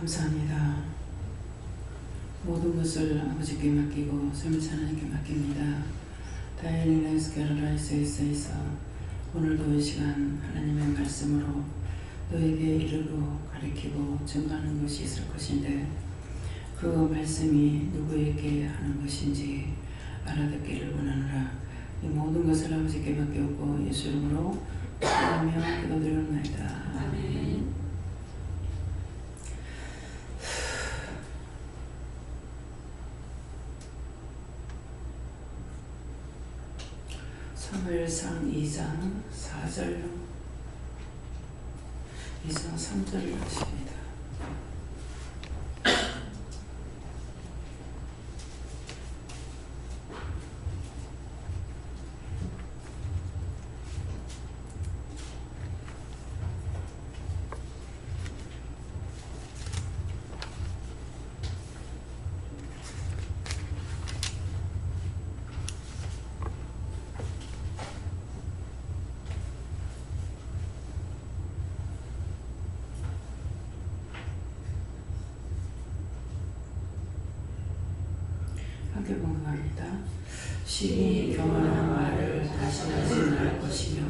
감사합니다. 모든 것을 아버지께 맡기고 설명치 하나님께 맡깁니다. 다이애니네스 캐롤라이스에서 오늘도 이 시간 하나님의 말씀으로 너에게 이르고 가르치고 증거하는 것이 있을 것인데 그 말씀이 누구에게 하는 것인지 알아듣기를 원하노라. 이 모든 것을 아버지께 맡겼고 예수 이름으로 기도하며 기도드리옵나이다. 아멘. 사무엘상 2장 4절 2장 3절을 하십니다. 함께 봉독합니다. 신이 교만한 말을 다시 하지 말 것이며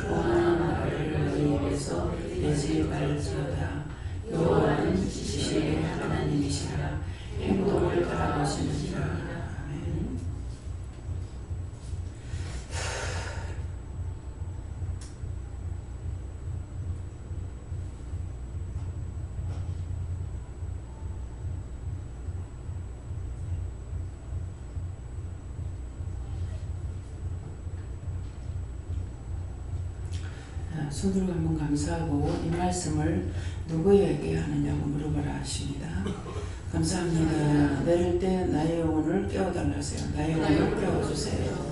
오만한 말을 너희 입에서 내지 말지어다. 여호와는 지식의 하나님이시라. 행동을 따라보시느니라. 아멘. 손들고 한번 감사하고 이 말씀을 누구에게 하느냐고 물어보라 하십니다. 감사합니다. 내릴 때 나의 영혼을 깨워달라 하세요. 나의 영혼을 깨워주세요.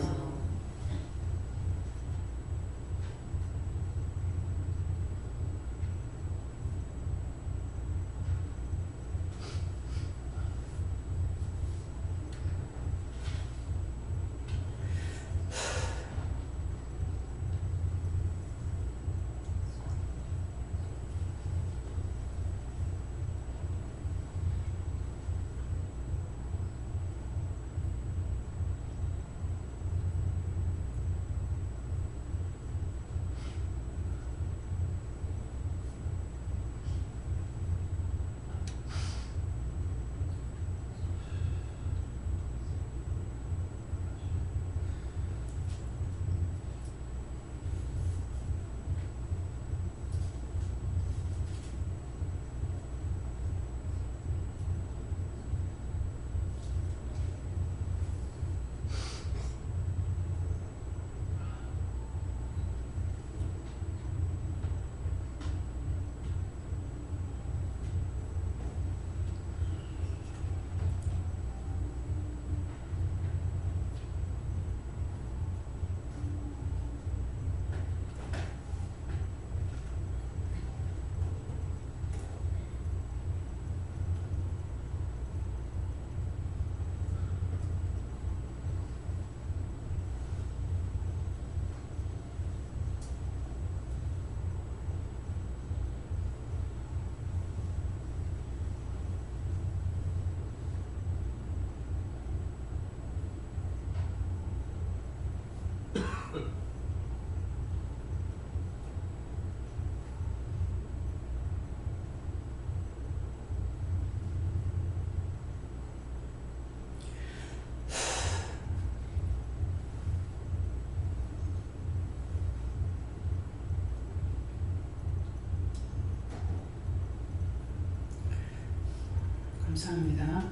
감사합니다.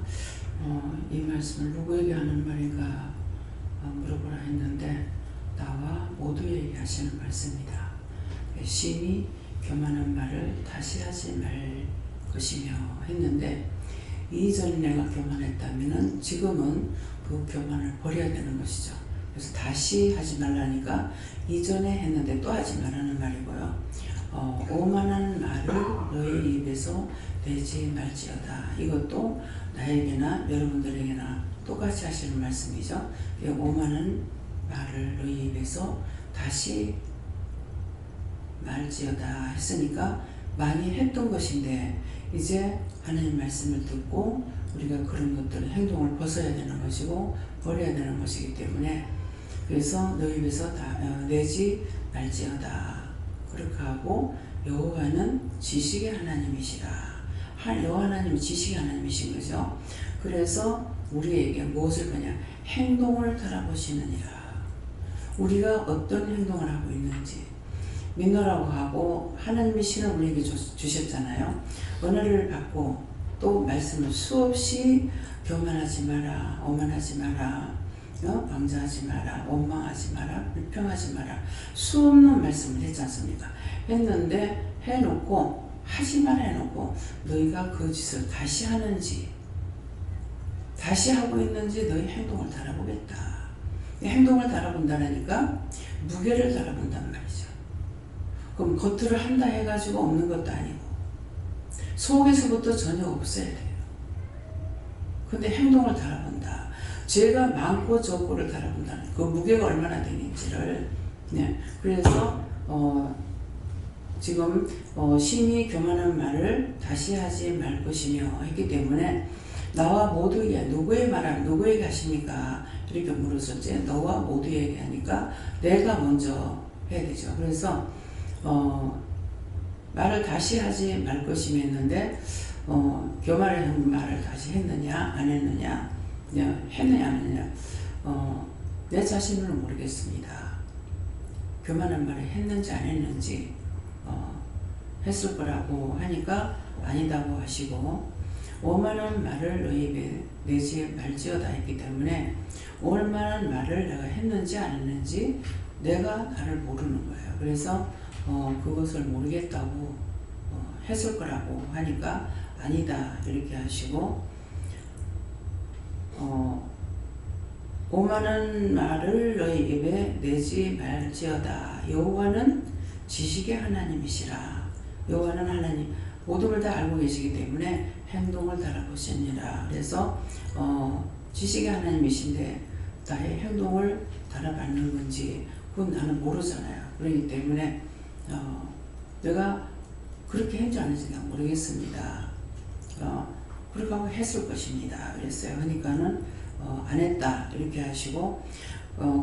이 말씀을 누구에게 하는 말인가 물어보라 했는데 나와 모두에게 하시는 말씀입니다. 심히 교만한 말을 다시 하지 말 것이며 했는데 이전에 내가 교만했다면 지금은 그 교만을 버려야 되는 것이죠. 그래서 다시 하지 말라니까 이전에 했는데 또 하지 말라는 말이고요. 오만한 말을 너의 입에서 내지 말지어다. 이것도 나에게나 여러분들에게나 똑같이 하시는 말씀이죠. 오만한 말을 너희 입에서 다시 말지어다 했으니까 많이 했던 것인데 이제 하나님 말씀을 듣고 우리가 그런 것들을 행동을 벗어야 되는 것이고 버려야 되는 것이기 때문에 그래서 너희 입에서 내지 말지어다 그렇게 하고 여호와는 지식의 하나님이시라. 여호와 하나님은 지식의 하나님이신 거죠. 그래서 우리에게 무엇을 거냐 행동을 돌아보시느니라. 우리가 어떤 행동을 하고 있는지 믿노라고 하고 하나님의 신을 우리에게 주셨잖아요. 은혜를 받고 또 말씀을 수없이 교만하지 마라, 오만하지 마라, 방자하지 마라, 원망하지 마라, 불평하지 마라 수없는 말씀을 했지 않습니까? 했는데 해놓고 하지 마라 해놓고 너희가 그 짓을 다시 하는지 다시 하고 있는지 너희 행동을 달아보겠다. 행동을 달아본다니까 무게를 달아본단 말이죠. 그럼 겉으로 한다 해가지고 없는 것도 아니고 속에서부터 전혀 없어야 돼요. 근데 행동을 달아본다. 죄가 많고 적고를 달아본다는 그 무게가 얼마나 되는지를 그래서 지금 심히 교만한 말을 다시 하지 말 것이며 했기 때문에 나와 모두에게 누구의 말을 누구에게 하십니까? 이렇게 물었었지. 너와 모두에게 하니까 내가 먼저 해야 되죠. 그래서 말을 다시 하지 말 것이며 했는데 교만한 말을 다시 했느냐 안 했느냐 했느냐 안 했느냐 내 자신을 모르겠습니다. 교만한 말을 했는지 안 했는지 했을 거라고 하니까 아니다고 하시고 오만한 말을 너희 입에 내지 말지어다 했기 때문에 오만한 말을 내가 했는지 안 했는지 내가 나를 모르는 거예요. 그래서 그것을 모르겠다고 했을 거라고 하니까 아니다 이렇게 하시고 오만한 말을 너희 입에 내지 말지어다. 여호와는 지식의 하나님이시라. 여호와는 하나님 모든 걸 다 알고 계시기 때문에 행동을 달아보시니라. 그래서 지식의 하나님이신데 나의 행동을 달아받는 건지 그건 나는 모르잖아요. 그렇기 때문에 내가 그렇게 했는지 안 했는지 모르겠습니다. 그렇게 하고 했을 것입니다. 그랬어요. 그러니까는 안 했다 이렇게 하시고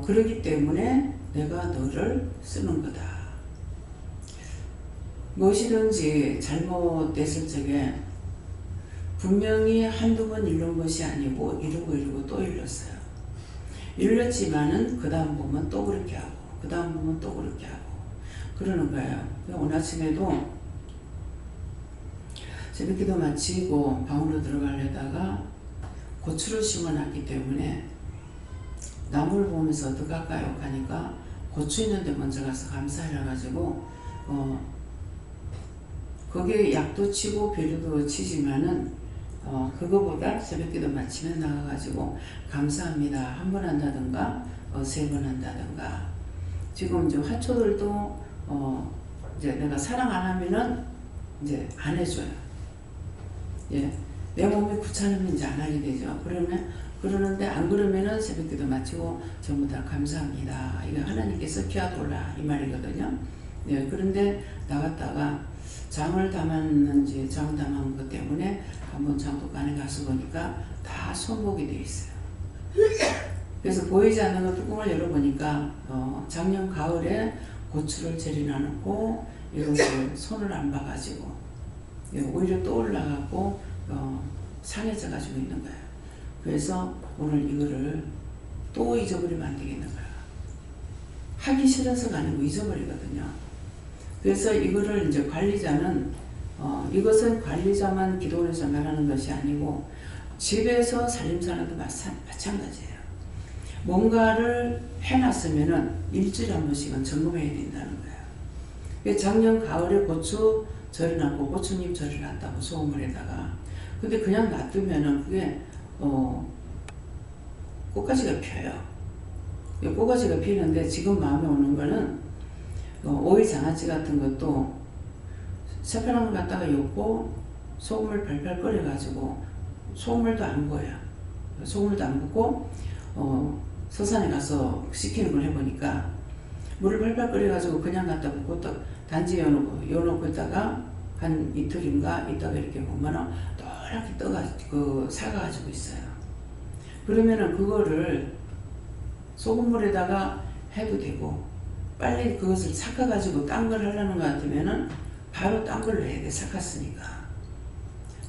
그러기 때문에 내가 너를 쓰는 거다. 무엇이든지 잘못됐을 적에 분명히 한두 번 이룬 것이 아니고 이루고 또 일렀어요. 일렀지만은 그 다음 보면 또 그렇게 하고 그 다음 보면 또 그렇게 하고 그러는 거예요. 오늘 아침에도 새벽기도 마치고 방으로 들어가려다가 고추를 심어놨기 때문에 나무를 보면서 더 가까이 가니까 고추 있는데 먼저 가서 감사해라 가지고 거기에 약도 치고 비료도 치지만은 그거보다 새벽기도 마치면 나가가지고 감사합니다 한 번 한다든가 3번 한다든가 지금 이제 화초들도 이제 내가 사랑 안 하면은 이제 안 해줘요. 예, 내 몸이 귀찮으면 이제 안 하게 되죠. 그러는데 안 그러면은 새벽기도 마치고 전부 다 감사합니다. 이거 하나님께서 키워달라 이 말이거든요. 예, 그런데 나갔다가 장을 담았는지 장 담은 것 때문에 한번 장독간에 가서 보니까 다 손목이 돼 있어요. 그래서 보이지 않는 거 뚜껑을 열어보니까 작년 가을에 고추를 재려놔놓고 이것을 손을 안 봐가지고 오히려 또 올라가고 상해져 가지고 있는 거예요. 그래서 오늘 이거를 또 잊어버리면 안 되겠는 거야. 하기 싫어서가 아니고 잊어버리거든요. 그래서 이거를 이제 관리자는 이것은 관리자만 기도원에서 말하는 것이 아니고 집에서 살림살이도 마찬가지예요. 뭔가를 해놨으면은 일주일에 한 번씩은 점검해야 된다는 거예요. 작년 가을에 고추 절여놨고 고추잎 절여놨다고 소금을 해다가 근데 그냥 놔두면은 그게 꽃가지가 펴요. 꽃가지가 피는데 지금 마음에 오는 거는 오이 장아찌 같은 것도 새파란 걸 갖다가 엮고 소금을 팔팔 끓여가지고 소금물도 안 부어요. 소금물도 안 붓고 서산에 가서 시키는 걸 해보니까 물을 팔팔 끓여가지고 그냥 갖다 붓고 또 단지 여놓고 있다가 한 이틀인가 있다가 이렇게 보면은 노랗게 사가지고 있어요. 그러면은 그거를 소금물에다가 해도 되고, 빨리 그것을 삭아가지고 딴 걸 하려는 것 같으면은 바로 딴 걸로 해야 돼, 삭았으니까.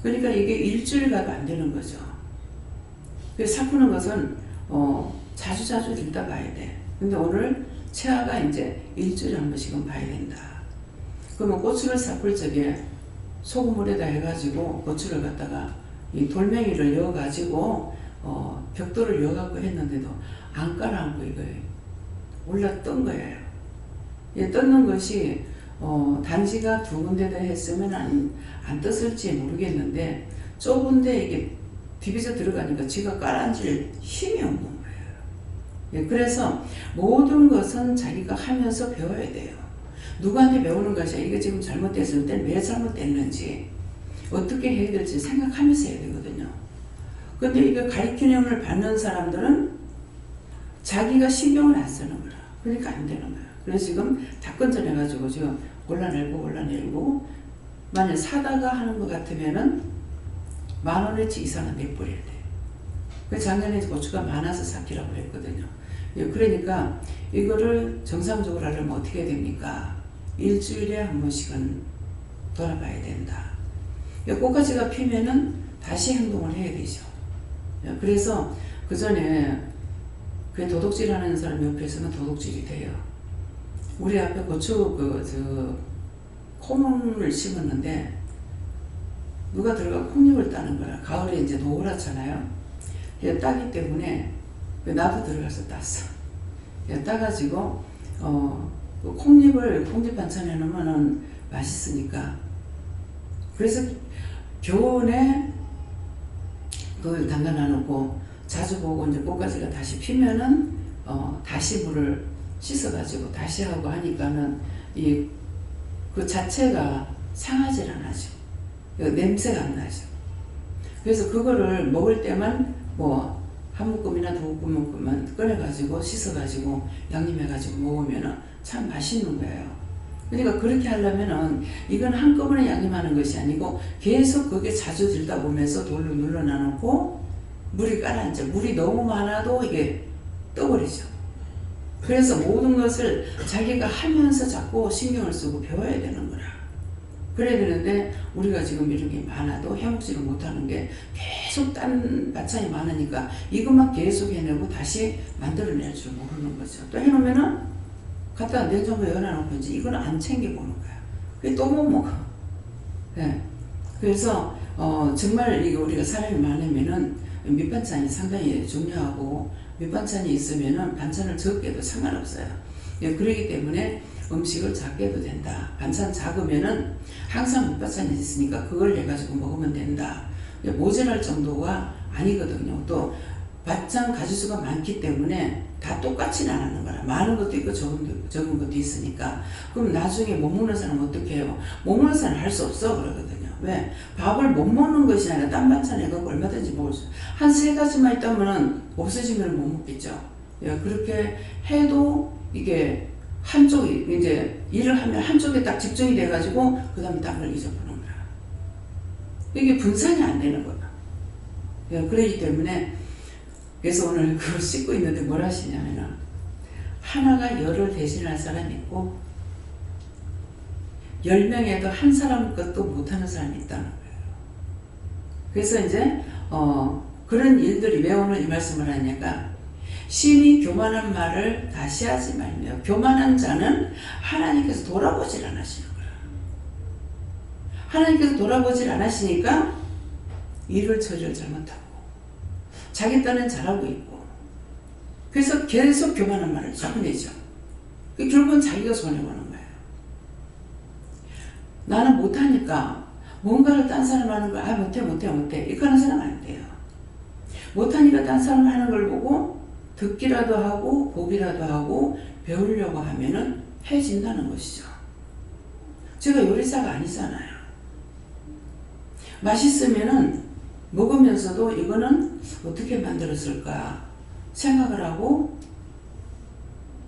그러니까 이게 일주일 가도 안 되는 거죠. 그래서 삭히는 것은 자주자주 들다 봐야 돼. 근데 오늘 체하가 이제 일주일에 한 번씩은 봐야 된다. 그러면 고추를 삭을 적에 소금물에다 해가지고 고추를 갖다가 이 돌멩이를 여어가지고 벽돌을 여어갖고 했는데도 안 깔아앉고 이거 올라 뜬 거예요. 이 떴는 것이 단지가 두 군데다 했으면 안 떴을지 모르겠는데 좁은데 이게 디비져 들어가니까 지가 깔아앉을 힘이 없는 거예요. 예, 그래서 모든 것은 자기가 하면서 배워야 돼요. 누구한테 배우는 것이 이거 지금 잘못됐을 때 왜 잘못됐는지 어떻게 해야 될지 생각하면서 해야 되거든요. 근데 이거 가르치는 걸 받는 사람들은 자기가 신경을 안 쓰는 거라. 그러니까 안 되는 거야. 그래서 지금 다 건져내가지고 지금 골라내고 만약 사다가 하는 것 같으면은 10,000원어치 이상은 내버려야 돼. 그 작년에 고추가 많아서 삭히라고 했거든요. 예, 그러니까 이거를 정상적으로 하려면 어떻게 해야 됩니까? 일주일에 한 번씩은 돌아봐야 된다. 꽃가지가 피면은 다시 행동을 해야 되죠. 예, 그래서 그 전에 그 도둑질 하는 사람 옆에서는 도둑질이 돼요. 우리 앞에 고추 콩을 심었는데 누가 들어가 콩잎을 따는 거라. 가을에 이제 노랗잖아요. 따기 때문에 나도 들어가서 땄어. 따가지고 콩잎 반찬해 놓으면 맛있으니까. 그래서 교원에 그걸 담가놔 놓고 자주 보고 이제 꽃가지가 다시 피면은 다시 물을 씻어가지고 다시 하고 하니까는 그 자체가 상하질 않아죠. 냄새가 안 나죠. 그래서 그거를 먹을 때만 한 묶음이나 두 묶음만 꺼내가지고 씻어가지고 양념해가지고 먹으면은 참 맛있는 거예요. 그러니까 그렇게 하려면은 이건 한꺼번에 양념하는 것이 아니고 계속 그게 자주 들다 보면서 돌로 눌러놔놓고 물이 가라앉아. 물이 너무 많아도 이게 떠버리죠. 그래서 모든 것을 자기가 하면서 자꾸 신경을 쓰고 배워야 되는 거라. 그래야 되는데 우리가 지금 이런 게 많아도 해먹지를 못하는 게 계속 딴 반찬이 많으니까 이것만 계속 해내고 다시 만들어낼 줄 모르는 거죠. 또 해놓으면은 갖다 냉장고에 열어놓고 이제 이거는 안 챙겨보는 거야. 그게 또 못 먹어. 네. 그래서 정말 이게 우리가 사람이 많으면은 밑반찬이 상당히 중요하고 밑반찬이 있으면은 반찬을 적게도 상관없어요. 예, 그렇기 때문에 음식을 작게 해도 된다. 반찬 작으면은 항상 밑반찬이 있으니까 그걸 해가지고 먹으면 된다. 모자랄 정도가 아니거든요. 또 반찬 가지수가 많기 때문에 다 똑같지는 않는 거라. 많은 것도 있고 적은 것도 있으니까. 그럼 나중에 못 먹는 사람은 어떻게 해요? 못 먹는 사람은 할 수 없어 그러거든요. 왜? 밥을 못 먹는 것이 아니라 딴 반찬 해갖고 얼마든지 먹을 수. 한 3가지만 있다면 없어지면 못 먹겠죠. 예, 그렇게 해도 이게 한쪽이 이제 일을 하면 한쪽에 딱 집중이 돼가지고 그 다음에 딴 걸 잊어보는 거야. 이게 분산이 안 되는 거야. 예, 그렇기 때문에 그래서 오늘 그걸 씻고 있는데 뭘 하시냐면은 하나가 열을 대신할 사람이 있고 10명에도 한 사람 것도 못하는 사람이 있다는 거예요. 그래서 이제 그런 일들이 왜 오늘 이 말씀을 하냐가 신이 교만한 말을 다시 하지 말며 교만한 자는 하나님께서 돌아보질 않으시는 거예요. 하나님께서 돌아보질 않으시니까 일을 처리를 잘못하고 자기 딴은 잘하고 있고 그래서 계속 교만한 말을 자꾸 내죠. 결국은 자기가 손해보는 거예요. 나는 못하니까 뭔가를 딴 사람 하는 걸 못해 이렇게 하는 사람 안 돼요. 못하니까 딴 사람 하는 걸 보고 듣기라도 하고 보기라도 하고 배우려고 하면은 해진다는 것이죠. 제가 요리사가 아니잖아요. 맛있으면은 먹으면서도 이거는 어떻게 만들었을까 생각을 하고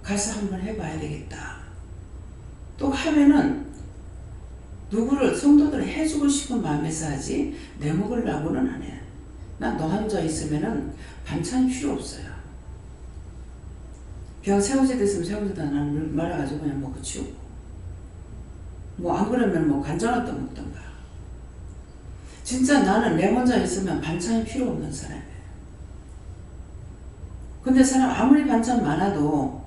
가서 한번 해봐야 되겠다. 또 하면은 누구를 성도들 해주고 싶은 마음에서 하지 내 먹으려고는 안 해. 난 너 혼자 있으면은 반찬 필요 없어요. 그냥 새우젓 있으면 새우젓 하나 말아가지고 그냥 먹고 치우고, 뭐 안 그러면 뭐 간장을 떠먹던가. 진짜 나는 내 혼자 있으면 반찬이 필요 없는 사람이에요. 근데 사람 아무리 반찬 많아도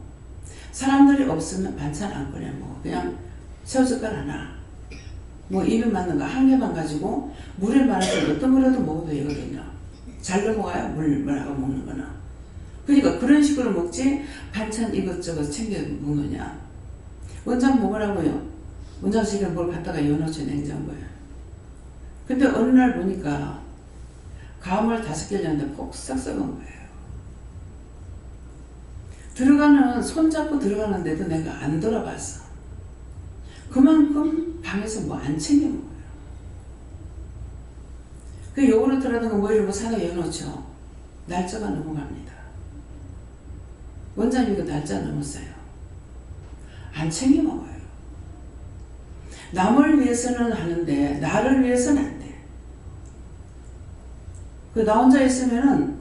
사람들이 없으면 반찬 안 꺼내 먹어. 그냥 새우젓갈 하나, 뭐 입에 맞는 거 한 개만 가지고 물에 말아서 어떤 거라도 먹어도 되거든요. 잘 넘어가요, 물하고 먹는 거는. 그러니까 그런 식으로 먹지 반찬 이것저것 챙겨 먹느냐. 원장 먹으라고요. 원장실에 뭘 갖다가 여놓죠, 냉장고에. 근데 어느 날 보니까 감을 5개 렸는데 폭삭 썩은 거예요. 손잡고 들어가는데도 내가 안 돌아봤어. 그만큼 방에서 뭐 안 챙겨 먹어요. 그 요구르트라든가 뭐 이런 거 사다 여놓죠. 날짜가 넘어갑니다. 원장님 이거 날짜 넘었어요. 안 챙겨 먹어요. 남을 위해서는 하는데 나를 위해서는 안 돼. 나 혼자 있으면은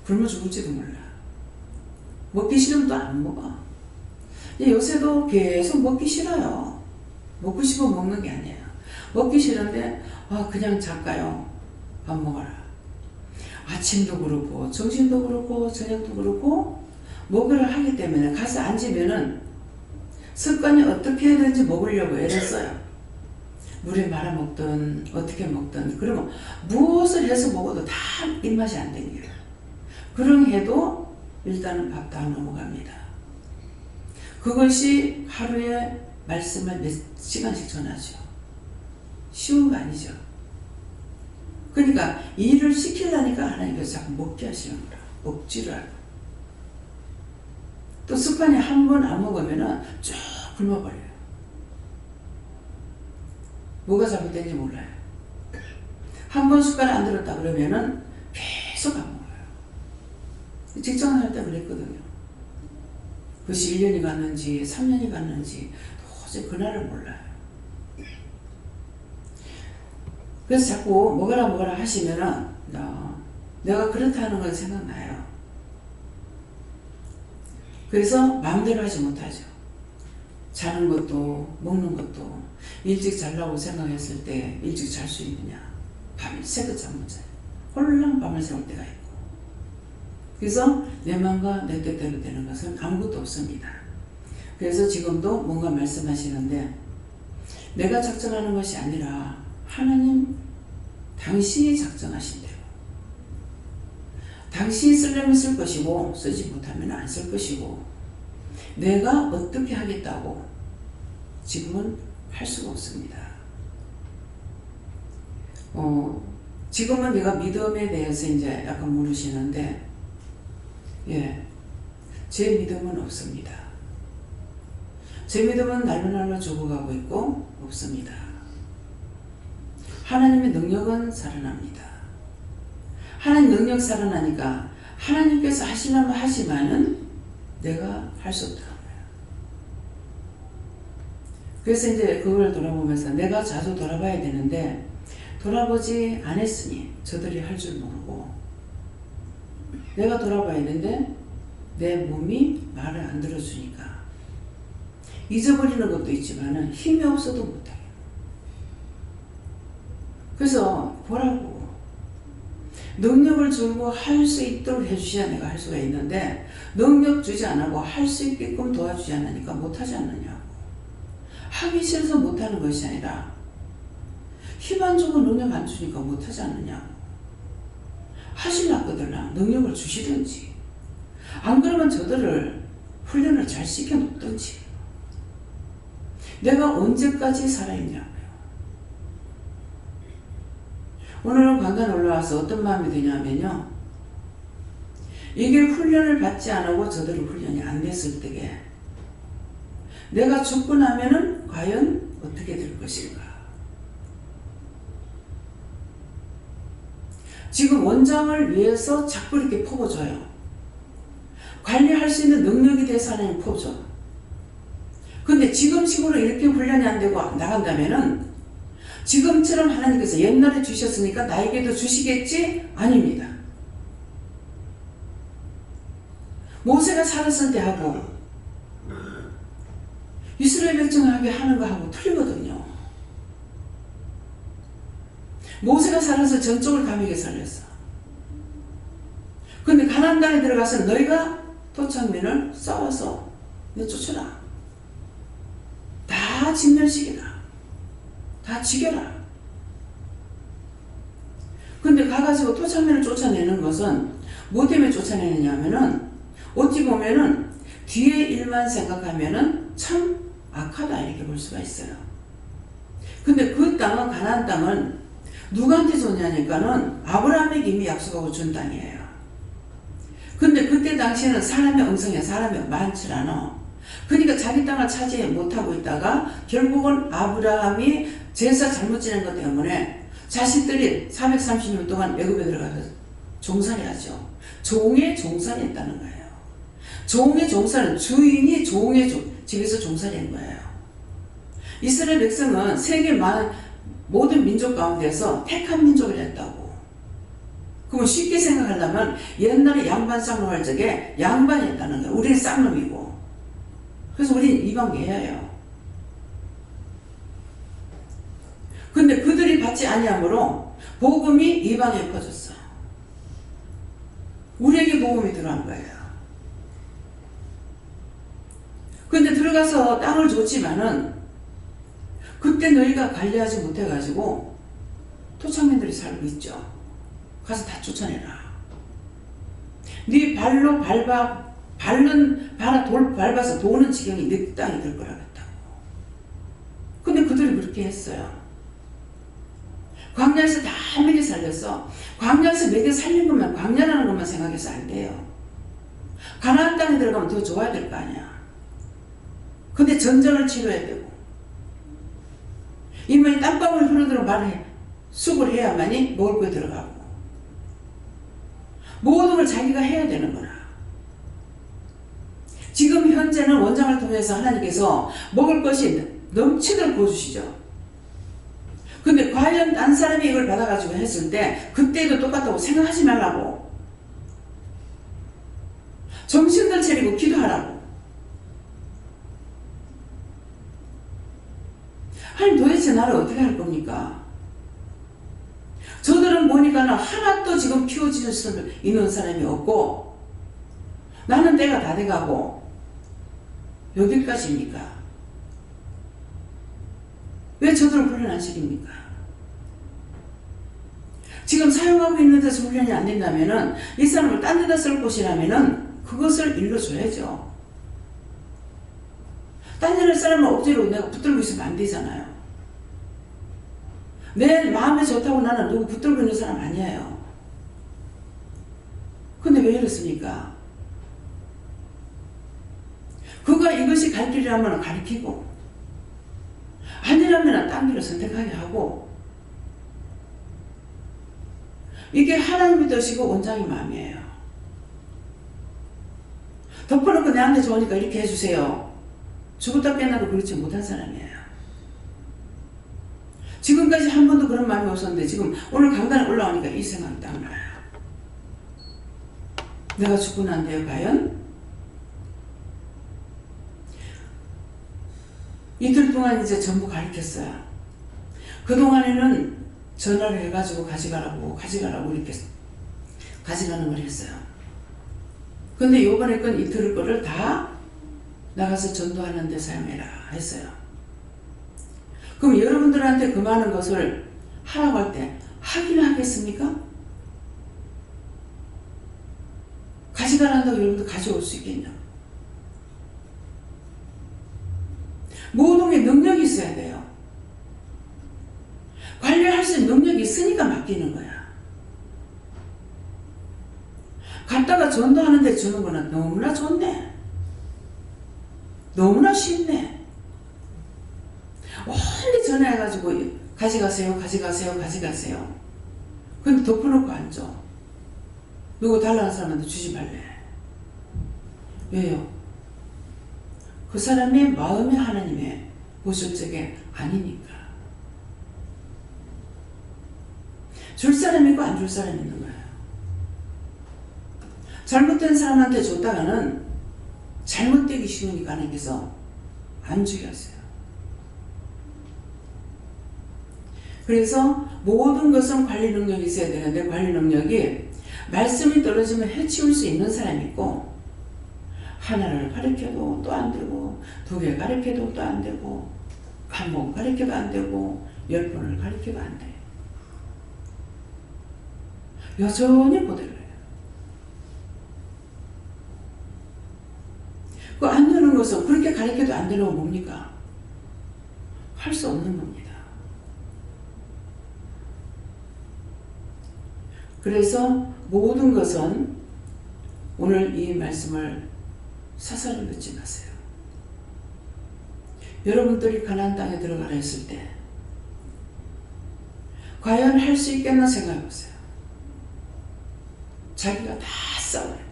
굶어 죽을지도 몰라. 먹기 싫으면 또 안 먹어. 요새도 계속 먹기 싫어요. 먹고 싶어 먹는 게 아니에요. 먹기 싫은데 그냥 잘까요? 밥 먹어라. 아침도 그렇고 점심도 그렇고 저녁도 그렇고 먹으라 하기 때문에 가서 앉으면은 습관이 어떻게 해야되는지 먹으려고 애를 써요. 물에 말아 먹든 어떻게 먹든. 그러면 무엇을 해서 먹어도 다 입맛이 안 땡겨요. 그런 해도 일단은 밥 다 넘어갑니다. 그것이 하루에 말씀을 몇 시간씩 전하죠. 쉬운 거 아니죠. 그러니까 일을 시키려니까 하나님께서 자꾸 먹게 하시는 거라. 억지로 하고. 또 습관이 한 번 안 먹으면은 쭉 굶어버려요. 뭐가 잘못된지 몰라요. 한 번 숟갈 안 들었다 그러면은 계속 안 먹어요. 직장을 할 때 그랬거든요. 그것이 1년이 갔는지 3년이 갔는지 도저히 그날을 몰라요. 그래서 자꾸 먹어라 하시면은 내가 그렇다는 건 생각나요. 그래서 마음대로 하지 못하죠. 자는 것도 먹는 것도 일찍 자려고 생각했을 때 일찍 잘 수 있느냐. 밤새껏 잠 못 자요. 홀랑 밤을 새울 때가 있고. 그래서 내 마음과 내 뜻대로 되는 것은 아무것도 없습니다. 그래서 지금도 뭔가 말씀하시는데 내가 작정하는 것이 아니라 하나님 당신이 작정하신 대로 당신이 쓰려면 쓸 것이고 쓰지 못하면 안 쓸 것이고 내가 어떻게 하겠다고 지금은 할 수가 없습니다. 지금은 내가 믿음에 대해서 이제 약간 물으시는데 제 믿음은 없습니다. 제 믿음은 날로 죽어가고 있고 없습니다. 하나님의 능력은 살아납니다. 하나님 능력 살아나니까 하나님께서 하시려면 하지만은 내가 할 수 없다는 거예요. 그래서 이제 그걸 돌아보면서 내가 자주 돌아봐야 되는데 돌아보지 않았으니 저들이 할 줄 모르고 내가 돌아봐야 되는데 내 몸이 말을 안 들어주니까 잊어버리는 것도 있지만은 힘이 없어도 못해요. 그래서 보라고 능력을 주고 할 수 있도록 해주셔야 내가 할 수가 있는데 능력 주지 않고 할 수 있게끔 도와주지 않으니까 못하지 않느냐고. 하기 싫어서 못하는 것이 아니라 힘 안 주고 능력 안 주니까 못하지 않느냐고. 하시려거들나 능력을 주시든지 안 그러면 저들을 훈련을 잘 시켜놓든지 내가 언제까지 살아있냐고요. 오늘은 관광 올라와서 어떤 마음이 드냐면요. 이게 훈련을 받지 않고 저들은 훈련이 안 됐을 때에 내가 죽고 나면은 과연 어떻게 될 것인가. 지금 원장을 위해서 자꾸 이렇게 퍼부어줘요. 관리할 수 있는 능력이 돼서 하나님 퍼부어줘. 근데 지금식으로 이렇게 훈련이 안 되고 나간다면은 지금처럼 하나님께서 옛날에 주셨으니까 나에게도 주시겠지? 아닙니다. 모세가 살았을 때 하고 이스라엘 백성에게 하는 거 하고 틀리거든요. 모세가 살아서 전적으로 감옥에 살렸어. 근데 가나안 땅에 들어가서 너희가 토착민을 싸워서 내쫓으라. 다 진멸시키라. 다 죽여라. 근데 가가지고 토착민을 쫓아내는 것은 뭐 때문에 쫓아내느냐 하면은 어찌 보면은 뒤에 일만 생각하면은 참 악하다 이렇게 볼 수가 있어요. 근데 그 땅은 가나안 땅은 누구한테 줬냐니까는 아브라함에게 이미 약속하고 준 땅이에요. 근데 그때 당시에는 사람이 엉성해. 사람이 많지 않아. 그러니까 자기 땅을 차지 못하고 있다가 결국은 아브라함이 제사 잘못 지낸 것 때문에 자식들이 430년 동안 애굽에 들어가서 종살이하죠. 종의 종살이했다는 거예요. 종의 종살은 주인이 종의 집에서 종살이한 거예요. 이스라엘 백성은 세계 모든 민족 가운데서 택한 민족이랬다고. 그럼 쉽게 생각하려면 옛날에 양반 쌍놈할 적에 양반이었다는 거예요. 우리는 쌍놈이고. 그래서 우리는 이방계예요. 근데 그들이 받지 아니함으로 복음이 이방에 퍼졌어. 우리에게 복음이 들어간 거예요. 근데 들어가서 땅을 줬지만은 그때 너희가 관리하지 못해가지고 토착민들이 살고 있죠. 가서 다 쫓아내라. 네 발로 돌 밟아서 도는 지경이 네 땅이 될 거라 그랬다고. 근데 그들이 그렇게 했어요. 광야에서 다 먹여 살렸어. 광야에서 먹여 살린 것만, 광야라는 것만 생각해서 안 돼요. 가나안 땅에 들어가면 더 좋아야 될 거 아니야. 근데 전쟁을 치러야 되고 이만이 땀방울 흐르도록 수고를 해야만이 먹을 거에 들어가고 모든 걸 자기가 해야 되는 거라. 지금 현재는 원장을 통해서 하나님께서 먹을 것이 넘치도록 부어주시죠. 근데 과연 딴 사람이 이걸 받아가지고 했을 때 그때도 똑같다고 생각하지 말라고. 정신들 차리고 기도하라고. 하나님 도대체 나를 어떻게 할 겁니까? 저들은 보니까는 하나도 지금 키워질 수 있는 사람이 없고 나는 때가 다 돼가고 여기까지입니까? 왜 저들을 훈련 안 시킵니까? 지금 사용하고 있는 데서 훈련이 안 된다면은 이 사람을 딴 데다 쓸 곳이라면은 그것을 일러줘야죠. 딴 데를 사람을 억지로 내가 붙들고 있으면 안 되잖아요. 내 마음에 좋다고 나는 누구 붙들고 있는 사람 아니에요. 근데 왜 이렇습니까? 그가 이것이 갈 길이라면 가르치고 아니라면 딴 길을 선택하게 하고 이게 하나님의 뜻이고 원장의 마음이에요. 덮어놓고 내한테 좋으니까 이렇게 해주세요. 죽었다 깨어나도 그렇지 못한 사람이에요. 지금까지 한 번도 그런 마음이 없었는데 지금 오늘 강단에 올라오니까 이 생각이 딱 나요. 내가 죽고 난 뒤에 과연 이틀 동안 이제 전부 가르쳤어요. 그동안에는 전화를 해가지고 가져가라고 이렇게 가져가는 걸 했어요. 근데 요번에 건 이틀 거를 다 나가서 전도하는 데 사용해라 했어요. 그럼 여러분들한테 그 많은 것을 하라고 할 때 하기는 하겠습니까? 가져가란다고 여러분들 가져올 수 있겠냐? 모든 게 능력이 있어야 돼요. 관리할 수 있는 능력이 있으니까 맡기는 거야. 갔다가 전도하는데 주는 거는 너무나 좋네. 너무나 쉽네. 멀리 전화해가지고 가져가세요. 근데 덮어놓고 안 줘. 누구 달라는 사람한테 주지 말래. 왜요? 그 사람의 마음이 하나님의 보실 적에 아니니까. 줄 사람이 있고 안 줄 사람이 있는 거예요. 잘못된 사람한테 줬다가는 잘못되기 쉬우니까 하나님께서 안 주게 하세요. 그래서 모든 것은 관리 능력이 있어야 되는데 관리 능력이 말씀이 떨어지면 해치울 수 있는 사람이 있고 하나를 가르쳐도 또 안 되고 2개 가르쳐도 또 안 되고 한 번 가르쳐도 안 되고 10번을 가르쳐도 안 돼요. 여전히 그대로예요. 그 안 되는 것은 그렇게 가르쳐도 안 되는 건 뭡니까? 할 수 없는 겁니다. 그래서 모든 것은 오늘 이 말씀을 사사를 듣지 마세요. 여러분들이 가나안 땅에 들어가라 했을 때 과연 할 수 있겠나 생각해 보세요. 자기가 다 싸워야 돼.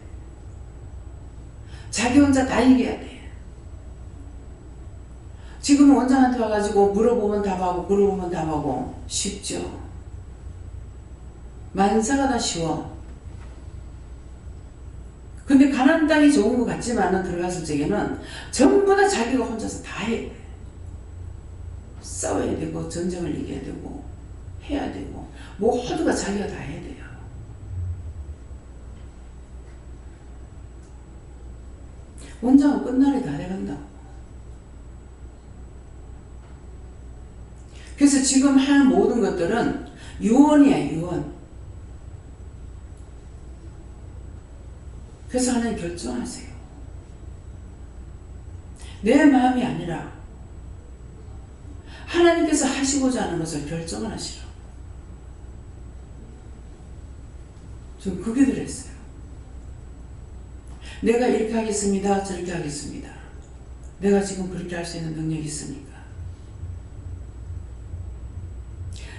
자기 혼자 다 이겨야 돼. 지금 원장한테 와가지고 물어보면 답하고 물어보면 답하고 쉽죠. 만사가 다 쉬워. 근데 가나안 땅이 좋은 것 같지만은 들어갔을 적에는 전부 다 자기가 혼자서 다 해야 돼. 싸워야 되고 전쟁을 이겨야 되고 해야 되고 모두가 자기가 다 해야 돼요. 원장은 끝날에 다 돼간다고. 그래서 지금 하는 모든 것들은 유언이야, 유언. 그래서 하나님 결정하세요. 내 마음이 아니라 하나님께서 하시고자 하는 것을 결정을 하시라고. 좀 그게 들었어요. 내가 이렇게 하겠습니다. 저렇게 하겠습니다. 내가 지금 그렇게 할 수 있는 능력이 있으니까.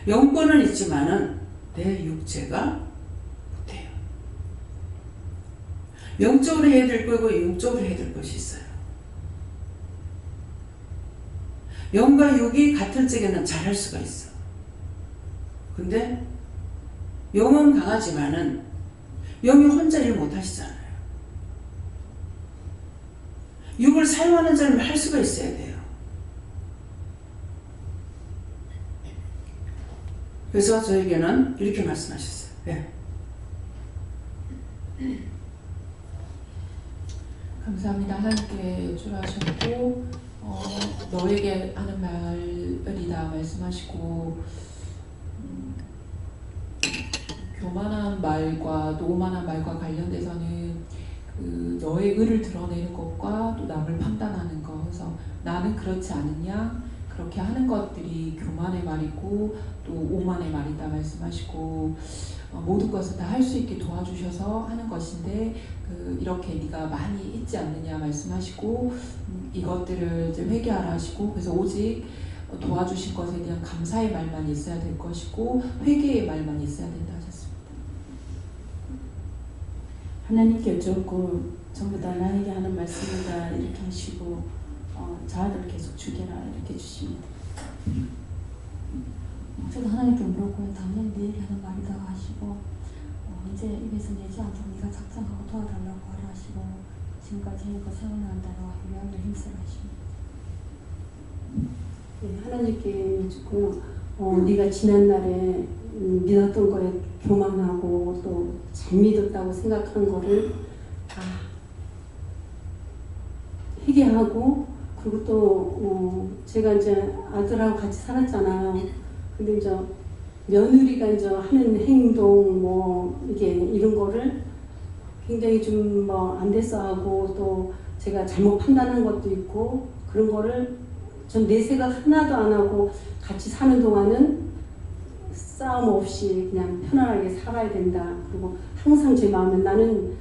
영권은 있지만은 내 육체가 못해요. 영적으로 해야 될 거고 육적으로 해야 될 것이 있어요. 영과 육이 같은 적에는 잘할 수가 있어. 근데 영은 강하지만은 영이 혼자 일 못하시잖아요. 육을 사용하는 자는 할 수가 있어야 돼요. 그래서 저에게는 이렇게 말씀하셨어요. 네. 감사합니다. 하나님께 여쭈하셨고 너에게 하는 말이다 말씀하시고 교만한 말과 또 오만한 말과 관련돼서는 그 너의 의를 드러내는 것과 또 남을 판단하는 것, 그래서 나는 그렇지 않느냐, 그렇게 하는 것들이 교만의 말이고 또 오만의 말이다 말씀하시고 모든 것을 다 할 수 있게 도와주셔서 하는 것인데 이렇게 네가 많이 있지 않느냐 말씀하시고 이것들을 이제 회개하라 하시고, 그래서 오직 도와주신 것에 대한 감사의 말만 있어야 될 것이고 회개의 말만 있어야 된다 하셨습니다. 하나님께 여쭙고 전부 다 나에게 하는 말씀이다 이렇게 하시고 자아들 계속 죽여라 이렇게 주십니다. 저도 하나님께 물었고요. 당연히 내게 하는 말이다 하시고 이제 입에서 내지 않도록 네가 작정하고 도와달라고 하라 하시고 지금까지 해놓고 세워나간다고 위하여 힘쓰라 하십니다. 네, 하나님께 여쭙고 네가 지난날에 믿었던 거에 교만하고 또 잘 믿었다고 생각한 거를 다 회개하고, 그리고 또 제가 이제 아들하고 같이 살았잖아요. 근데 이제 며느리가 이제 하는 행동 뭐 이게 이런 거를 굉장히 좀 뭐 안 됐어 하고, 또 제가 잘못 판단한 것도 있고, 그런 거를 전 내세가 하나도 안 하고 같이 사는 동안은 싸움 없이 그냥 편안하게 살아야 된다. 그리고 항상 제 마음에 나는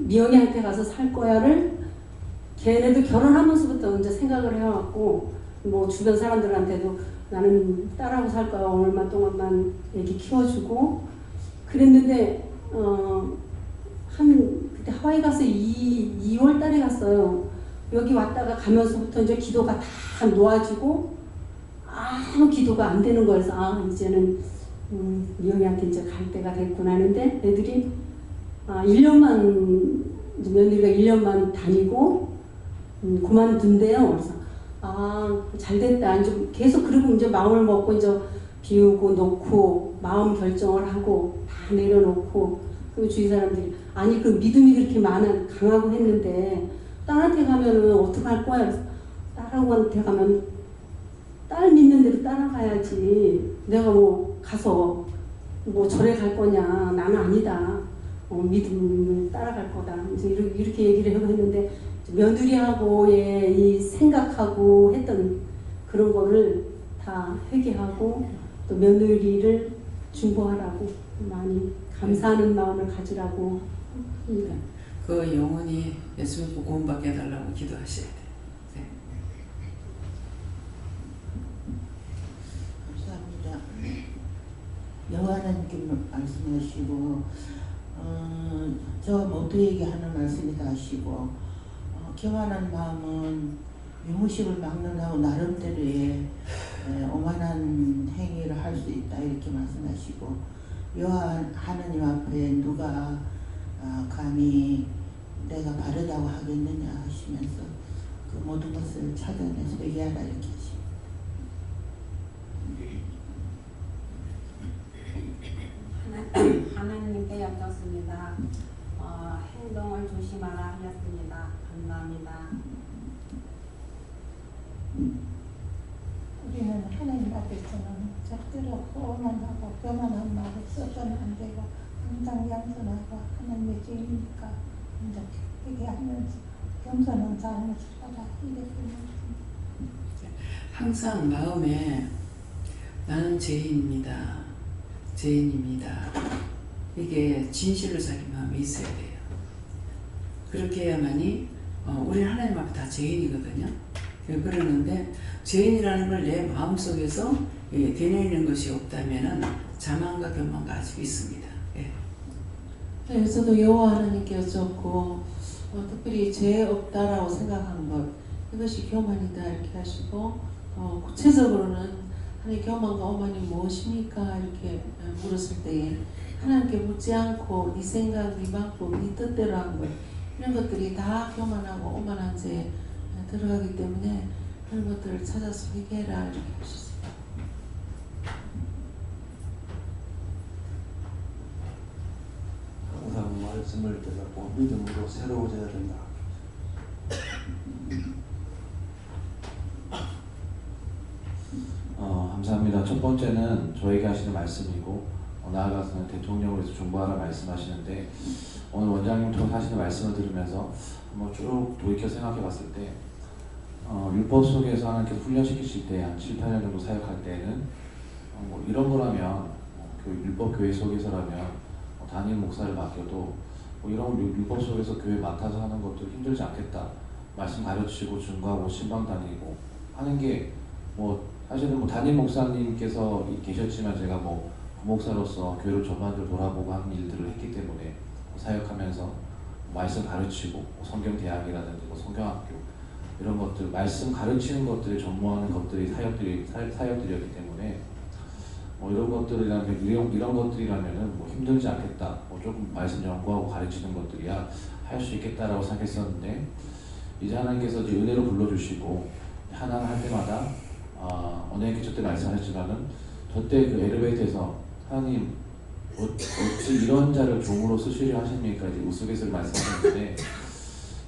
미영이한테 가서 살 거야를 걔네도 결혼하면서부터 이제 생각을 해왔고, 뭐 주변 사람들한테도 나는 딸하고 살 거야. 얼마 동안만 애기 키워주고 그랬는데 그때 하와이 가서 2월 달에 갔어요. 여기 왔다가 가면서부터 이제 기도가 다 놓아지고 아무 기도가 안 되는 거여서 이제는 미영이한테 이제 갈 때가 됐구나 하는데 애들이 1년만 며느리가 1년만 다니고 그만둔대요. 그래서 잘 됐다. 이제 계속 그리고 이제 마음을 먹고 이제 비우고 놓고 마음 결정을 하고 다 내려놓고 그 주위 사람들이 아니 그 믿음이 그렇게 강하고 했는데 딸한테 가면은 어떡할 거야? 그래서 딸하고한테 가면 딸 믿는 대로 따라가야지. 내가 뭐 가서 뭐 절에 갈 거냐? 나는 아니다. 믿음을 따라갈 거다. 이제 이렇게 얘기를 하고 했는데 며느리하고의 이 생각하고 했던 그런 거를 다 회개하고 또 며느리를 중보하라고 많이 감사하는 마음을 가지라고 합니다. 그 영혼이 예수 믿고 구원받게 해달라고 기도하셔야 돼요. 네. 감사합니다. 여호와 하나님께 말씀하시고 저 모두에게 하는 말씀이다 하시고 교만한 마음은 유무식을 막론하고 나름대로의 오만한 행위를 할 수 있다 이렇게 말씀하시고 여호와 하나님 앞에 누가 감히 내가 바르다고 하겠느냐 하시면서 그 모든 것을 찾아내서 회개하라 이렇게 하십니다. 하나님께 여쭙습니다. 행동을 조심하라 하셨습니다. 감사합니다. 우리는 하나님 앞에서는 절대로 오만하고 교만한 말을 써서는 안 되고 항상 양선하고 하나님의 죄이니까 이렇게 회개하면서 겸손한 삶을 살아라 이렇게 말씀입니다. 항상 마음에 나는 죄인입니다. 이게 진실로 자기 마음에 있어야 돼요. 그렇게 해야만이 우리 하나님 앞에 다 죄인이거든요. 그러는데 죄인이라는 걸 내 마음속에서 되뇌이는 것이 없다면 자만과 교만과 아직 있습니다. 예. 여기서도 여호와 하나님께 여쭙고 특별히 죄 없다라고 생각하는 것 이것이 교만이다 이렇게 하시고 구체적으로는 하나님 교만과 오만이 무엇입니까? 이렇게 물었을 때에 하나님께 묻지 않고 네 생각, 네 방법, 네 뜻대로 한 것 이런 것들이 다 교만하고 오만한 죄에 들어가기 때문에 그런 것들을 찾아서 회개해라 이렇게 하셨습니다. 항상 말씀을 듣고 믿음으로 새로워져야 된다. 감사합니다. 첫 번째는 저에게 하시는 말씀이고 나아가서는 대통령을 위해서 중보하라 말씀하시는데 오늘 원장님 통해 하시는 말씀을 들으면서 한번 쭉 돌이켜 생각해 봤을 때 율법 속에서 하나님께서 훈련시키실 때 한 7, 8년 정도 사역할 때는 뭐 이런 거라면 율법 교회 속에서라면 담임 목사를 맡겨도 뭐 이런 율법 속에서 교회 맡아서 하는 것도 힘들지 않겠다. 말씀 가르치고 중과하고 신방 다니고 하는 게 뭐 사실은 뭐 담임 목사님께서 계셨지만 제가 뭐 부목사로서 교회를 전반적으로 돌아보고 하는 일들을 했기 때문에 사역하면서 말씀 가르치고 성경 대학이라든지 뭐 성경학교 이런 것들 말씀 가르치는 것들을 전무하는 것들이 사역들이었기 때문에 뭐 이런 것들이라면 이런 것들이라면은 뭐 힘들지 않겠다. 뭐 조금 말씀 연구하고 가르치는 것들이야 할 수 있겠다라고 생각했었는데 이제 하나님께서 이제 은혜로 불러주시고 하나를 할 때마다 언약의 기초 때 말씀하셨지만은 저때 그 엘리베이터에서 하나님 어찌 이런 자를 종으로 쓰시려 하십니까? 이제 우스갯소리 말씀하셨는데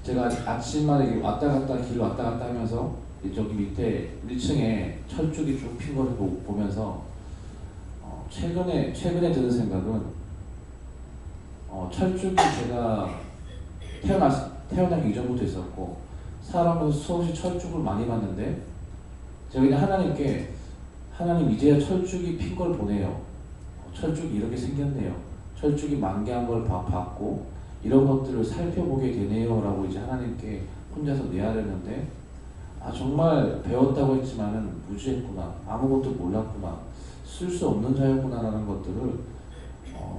제가 아침마다 왔다 갔다 길 왔다 갔다 하면서 저기 밑에 1층에 철쭉이 쭉 핀 거를 보면서 최근에 드는 생각은 철쭉이 제가 태어나기 이전부터 있었고 살아가면서 수없이 철쭉을 많이 봤는데 제가 그냥 하나님께 하나님 이제야 철쭉이 핀 걸 보네요. 철쭉이 이렇게 생겼네요. 철쭉이 만개한 걸 봤고 이런 것들을 살펴보게 되네요 라고 이제 하나님께 혼자서 내야되는데 정말 배웠다고 했지만은 무지했구나, 아무것도 몰랐구나, 쓸 수 없는 자였구나 라는 것들을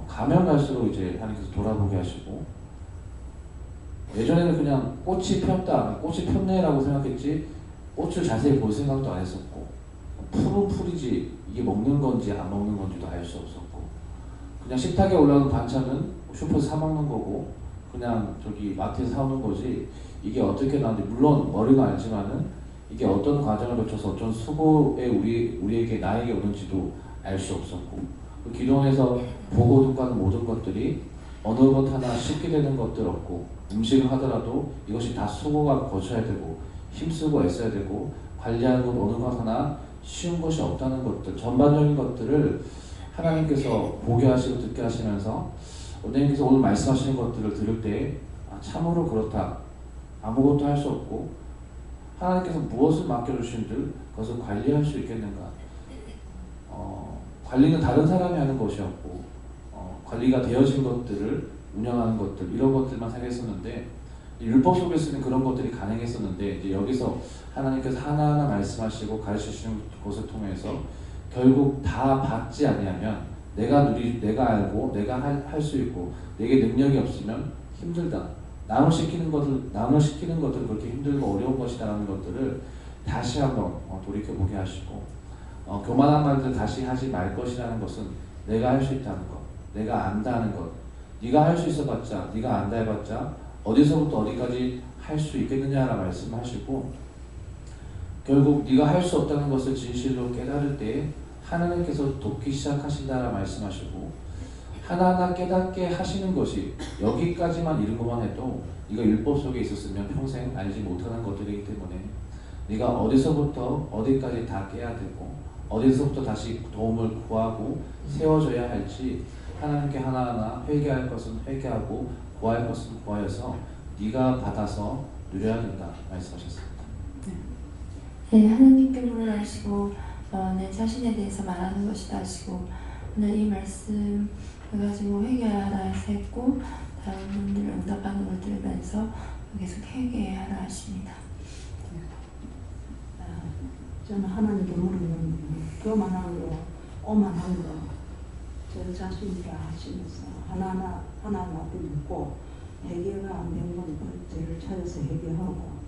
가면 갈수록 이제 하나님께서 돌아보게 하시고 예전에는 그냥 꽃이 폈다, 꽃이 폈네라고 생각했지 꽃을 자세히 볼 생각도 안 했었고 풀은 풀이지 이게 먹는 건지 안 먹는 건지도 알 수 없었고 그냥 식탁에 올라오는 반찬은 슈퍼에서 사 먹는 거고 그냥 저기 마트에서 사오는 거지 이게 어떻게 나오는지 물론 머리는 알지만은 이게 어떤 과정을 거쳐서 어떤 수고에 우리에게 나에게 오는지도 알 수 없었고 그 기도원에서 보고 듣고 하는 모든 것들이 어느 것 하나 쉽게 되는 것들 없고 음식을 하더라도 이것이 다 수고가 거쳐야 되고 힘쓰고 애써야 되고 관리하는 것 어느 것 하나 쉬운 것이 없다는 것들 전반적인 것들을 하나님께서 보게 하시고 듣게 하시면서 원장님께서 오늘 말씀하시는 것들을 들을 때 참으로 그렇다 아무것도 할 수 없고 하나님께서 무엇을 맡겨주신들 그것을 관리할 수 있겠는가 관리는 다른 사람이 하는 것이었고 관리가 되어진 것들을 운영하는 것들 이런 것들만 생각했었는데 율법 속에서는 그런 것들이 가능했었는데 이제 여기서 하나님께서 하나하나 말씀하시고 가르치시는 것을 통해서 결국 다 받지 아니하면 내가 알고 내가 할 수 있고 내게 능력이 없으면 힘들다. 남을 시키는 것들 그렇게 힘들고 어려운 것이다라는 것들을 다시 한번 돌이켜 보게 하시고 교만한 말들 다시 하지 말 것이라는 것은 내가 할 수 있다는 것, 내가 안다는 것, 네가 할 수 있어봤자, 네가 안다 해봤자 어디서부터 어디까지 할 수 있겠느냐라 말씀하시고 결국 네가 할 수 없다는 것을 진실로 깨달을 때 하나님께서 돕기 시작하신다라 말씀하시고 하나하나 깨닫게 하시는 것이 여기까지만 이른 것만 해도 네가 율법 속에 있었으면 평생 알지 못하는 것들이기 때문에 네가 어디서부터 어디까지 다 깨야 되고 어디서부터 다시 도움을 구하고 세워져야 할지 하나님께 하나하나 회개할 것은 회개하고 구할 것은 구하여서 네가 받아서 누려야 된다 말씀하셨습니다. 네, 하나님께 물어하시고 내 자신에 대해서 말하는 것이다 하시고 오늘 이 말씀 가지고 회개하라 해서 했고 다른 분들 응답하는 걸 들으면서 계속 회개하라 하십니다. 저는 하나님께 물으면 교만한 거, 오만한 거, 저 자신이라 하시면서 하나하나 묻고 해결가 안 된 건 죄를 찾아서 해결하고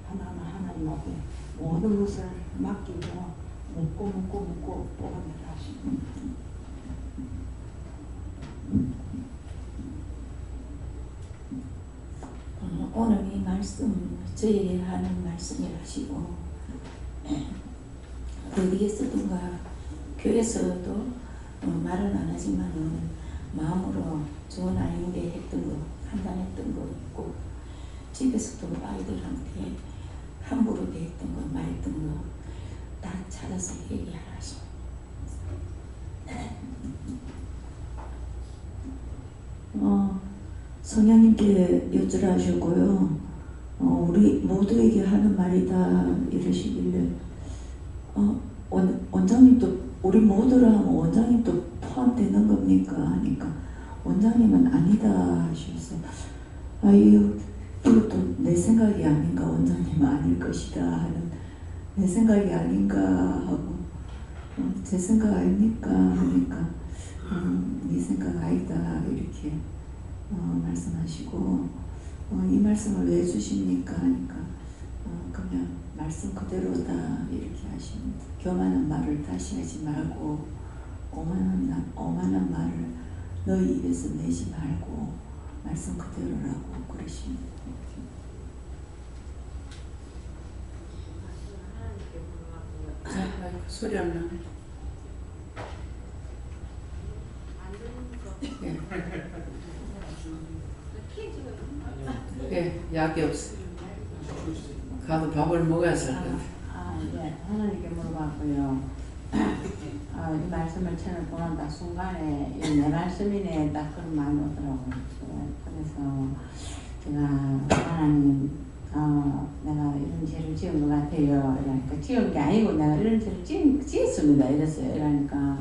하나하나 하나님 앞에 모든 것을 맡기고 묻고 뽑아내라 하십니다. 오늘 이 말씀 저에게 하는 말씀이라시고 어디에서든가 교회에서도 말은 안 하지만은 마음으로 좋은 아이에게 했던 거 판단했던 거 있고 집에서도 아이들한테 함부로 대했던 거 말했던 거 다 찾아서 얘기하라 하십니다. 성령님께 여쭈라하셨고요. 우리 모두에게 하는 말이다 이러시길래 원장님도 우리 모두라 하면 원장님도 포함되는 겁니까? 하니까 원장님은 아니다 하셔서 이것도 내 생각이 아닌가 원장님은 아닐 것이다 하는 내 생각이 아닌가 하고 제 생각 아닙니까? 하니까 네 생각 아니다 이렇게 말씀하시고 이 말씀을 왜 주십니까? 하니까 그냥 말씀 그대로다 이렇게 하십니다. 교만한 말을 다시 하지 말고 오만한 말을 너희 입에서 내지 말고 말씀 그대로라고 그러십니다. 소리 안 나네. 예, 약이 없어요. 가도 밥을 먹어야 살 것 같아요. 네, 하나님께 물어봤고요. 이 말씀을 채널 보는다 순간에 내 말씀이네 딱 그런 마음이 오더라고요. 그래서 제가 하나님 내가 이런 죄를 지은 것 같아요. 이러니까 지은 게 아니고 내가 이런 죄를 지었습니다. 이랬어요. 이러니까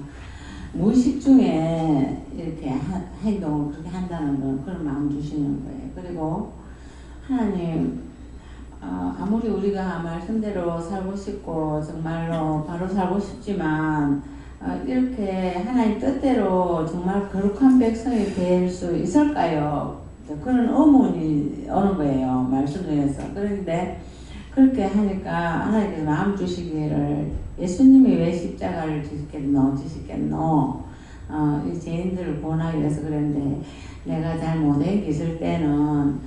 무의식 중에 이렇게 행동을 그렇게 한다는 건 그런 마음 주시는 거예요. 그리고 하나님 아무리 우리가 말씀대로 살고 싶고 정말로 바로 살고 싶지만 이렇게 하나님 뜻대로 정말 거룩한 백성이 될 수 있을까요? 그런 의문이 오는 거예요. 말씀 중에서. 그런데 그렇게 하니까 하나님께서 마음 주시기를 예수님이 왜 십자가를 지셨겠노? 이 죄인들을 구원하기 위해서 그랬는데 내가 잘 못하게 있을 때는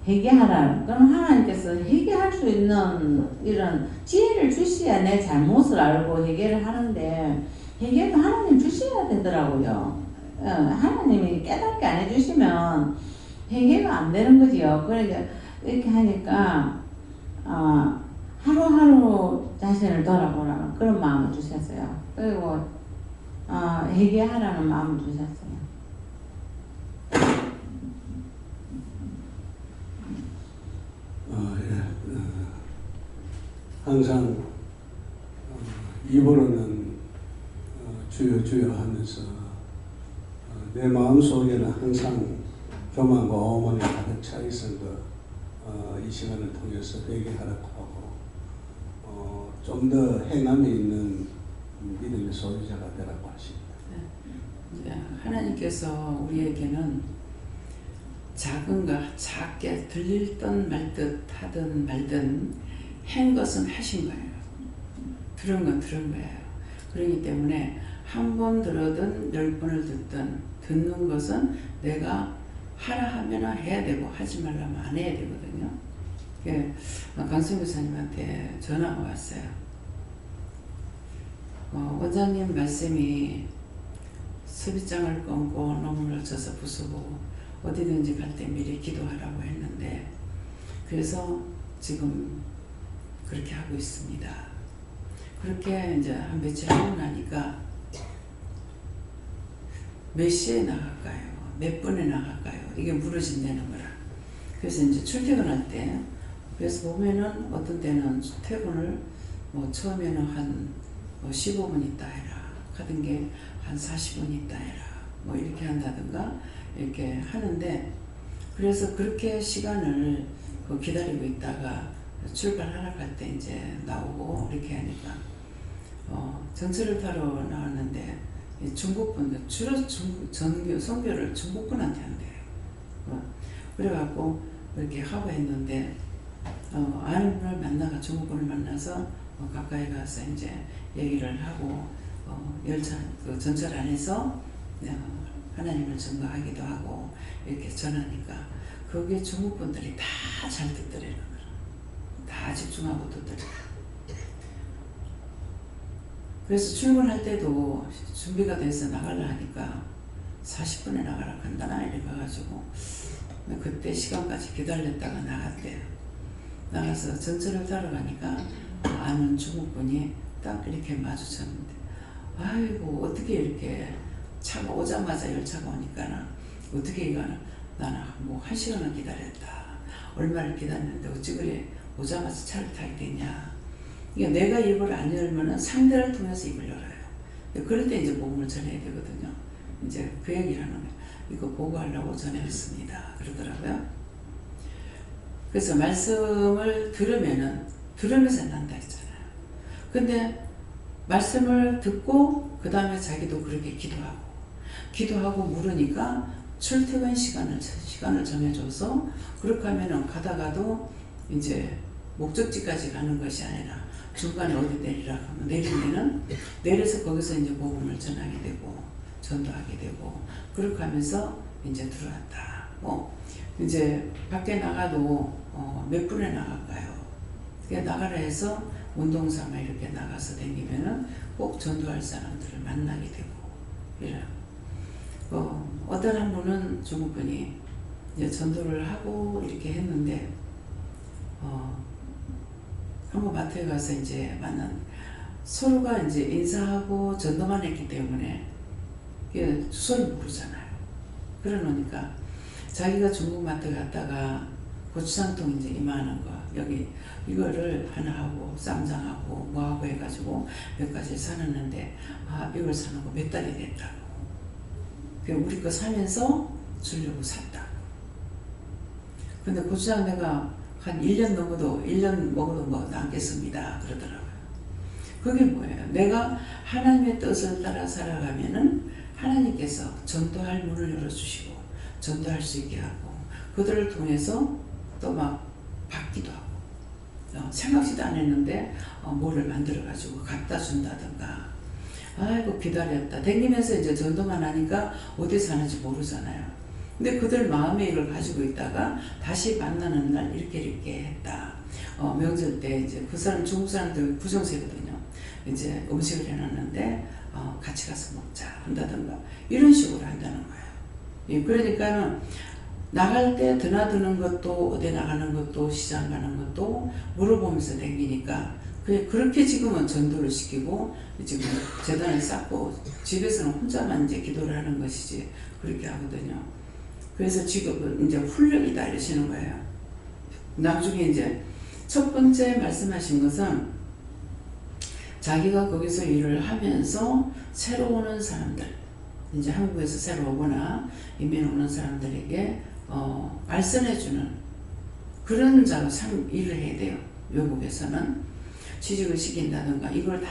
회개하라. 그럼 하나님께서 회개할 수 있는 이런 지혜를 주셔야 내 잘못을 알고 회개를 하는데 회개도 하나님 주셔야 되더라고요. 하나님이 깨닫게 안 해주시면 회개가 안 되는 거지요. 그러니까 이렇게 하니까 하루하루 자신을 돌아보라는 그런 마음을 주셨어요. 그리고 회개하라는 마음을 주셨어요. 항상 입으로는 주여 주여 하면서 내 마음속에는 항상 교만과 오만이 가득 차 있은 이 시간을 통해서 회개하라고 하고 좀 더 행함이 있는 믿음의 소유자가 되라고 하십니다. 하나님께서 우리에게는 작게 들릴 듯 말 듯 하든 말든 한 것은 하신 거예요. 들은 건 들은 거예요. 그렇기 때문에 한 번 들어든 10번을 듣든 듣는 것은 내가 하라 하면 해야 되고 하지 말라면 안 해야 되거든요. 강승 교사님한테 전화가 왔어요. 원장님 말씀이 섭입장을 끊고 논문을 써서 부수고 어디든지 갈 때 미리 기도하라고 했는데 그래서 지금 그렇게 하고 있습니다. 그렇게 이제 한 며칠 하고 나니까 몇 시에 나갈까요? 몇 분에 나갈까요? 이게 물어진다는 거라. 그래서 이제 출퇴근할 때 그래서 보면은 어떤 때는 퇴근을 처음에는 한 15분 있다 해라 하던 게 한 40분 있다 해라 이렇게 한다든가 이렇게 하는데 그래서 그렇게 시간을 기다리고 있다가 출발하러 갈 때 이제 나오고 이렇게 하니까 전철을 타러 나왔는데 중국분 주로 선교를 중국분한테 한대요. 그래갖고 이렇게 하고 했는데 아는 분을 만나가 중국분을 만나서 가까이 가서 이제 얘기를 하고 열차 전철 안에서 하나님을 증거하기도 하고 이렇게 전하니까 거기에 중국분들이 다 잘 듣더래요. 다 집중하고 듣더래요. 그래서 출근할 때도 준비가 돼서 나가려 하니까 40분에 나가라 간다나 이래가지고 그때 시간까지 기다렸다가 나갔대요. 나가서 전철을 타러 가니까 아는 중국분이 딱 이렇게 마주쳤는데 아이고 어떻게 이렇게 차가 오자마자 열차가 오니까 어떻게 이거 나는 뭐 1시간을 기다렸다. 얼마를 기다렸는데 어찌 그래 오자마자 차를 타게 되냐. 이게 내가 입을 안 열면은 상대를 통해서 입을 열어요. 그럴 때 이제 복음을 전해야 되거든요. 이제 그 얘기를 하는 거예요. 이거 보고하려고 전했습니다. 그러더라고요. 그래서 말씀을 들으면서 난다 했잖아요. 근데 말씀을 듣고 그 다음에 자기도 그렇게 기도하고 물으니까 출퇴근 시간을 정해줘서 그렇게 하면은 가다가도 이제 목적지까지 가는 것이 아니라 중간에 어디 내리라 하면 내리면은 내려서 거기서 이제 복음을 전하게 되고 전도하게 되고 그렇게 하면서 이제 들어왔다. 이제 밖에 나가도 몇 분에 나갈까요? 나가라 해서 운동삼아 이렇게 나가서 다니면은 꼭 전도할 사람들을 만나게 되고 이래요. 어떤 한 분은 중국분이 이제 전도를 하고 이렇게 했는데 한번 마트에 가서 이제 만난 서로가 이제 인사하고 전도만 했기 때문에 주소를 모르잖아요. 그러니까 자기가 중국 마트 갔다가 고추장통 이제 이만한 거 여기 이거를 하나 하고 쌈장하고 뭐하고 해가지고 몇 가지 사놨는데 이걸 사는 거 몇 달이 됐다고. 우리 거 사면서 주려고 샀다고. 근데 고추장 내가 한 1년 먹어도 뭐 남겠습니다. 그러더라고요. 그게 뭐예요? 내가 하나님의 뜻을 따라 살아가면은 하나님께서 전도할 문을 열어주시고 전도할 수 있게 하고 그들을 통해서 또 막 받기도 하고 생각지도 않았는데 뭐를 만들어 가지고 갖다 준다든가 아이고 기다렸다 댕기면서 이제 전도만 하니까 어디 사는지 모르잖아요. 근데 그들 마음에 이걸 가지고 있다가 다시 만나는 날 이렇게 했다. 명절 때 이제 그 사람 중국 사람들 부정세거든요. 이제 음식을 해놨는데 같이 가서 먹자 한다든가 이런 식으로 한다는 거예요. 예, 그러니까는 나갈 때 드나드는 것도 어디 나가는 것도 시장 가는 것도 물어보면서 댕기니까 그렇게 지금은 전도를 시키고 지금 재단을 쌓고 집에서는 혼자만 이제 기도를 하는 것이지 그렇게 하거든요. 그래서 지금은 이제 훈련이다 이러시는 거예요. 나중에 이제 첫 번째 말씀하신 것은 자기가 거기서 일을 하면서 새로 오는 사람들 이제 한국에서 새로 오거나 이민 오는 사람들에게 알선해주는 그런 자로 일을 해야 돼요. 외국에서는 취직을 시킨다든가 이걸 다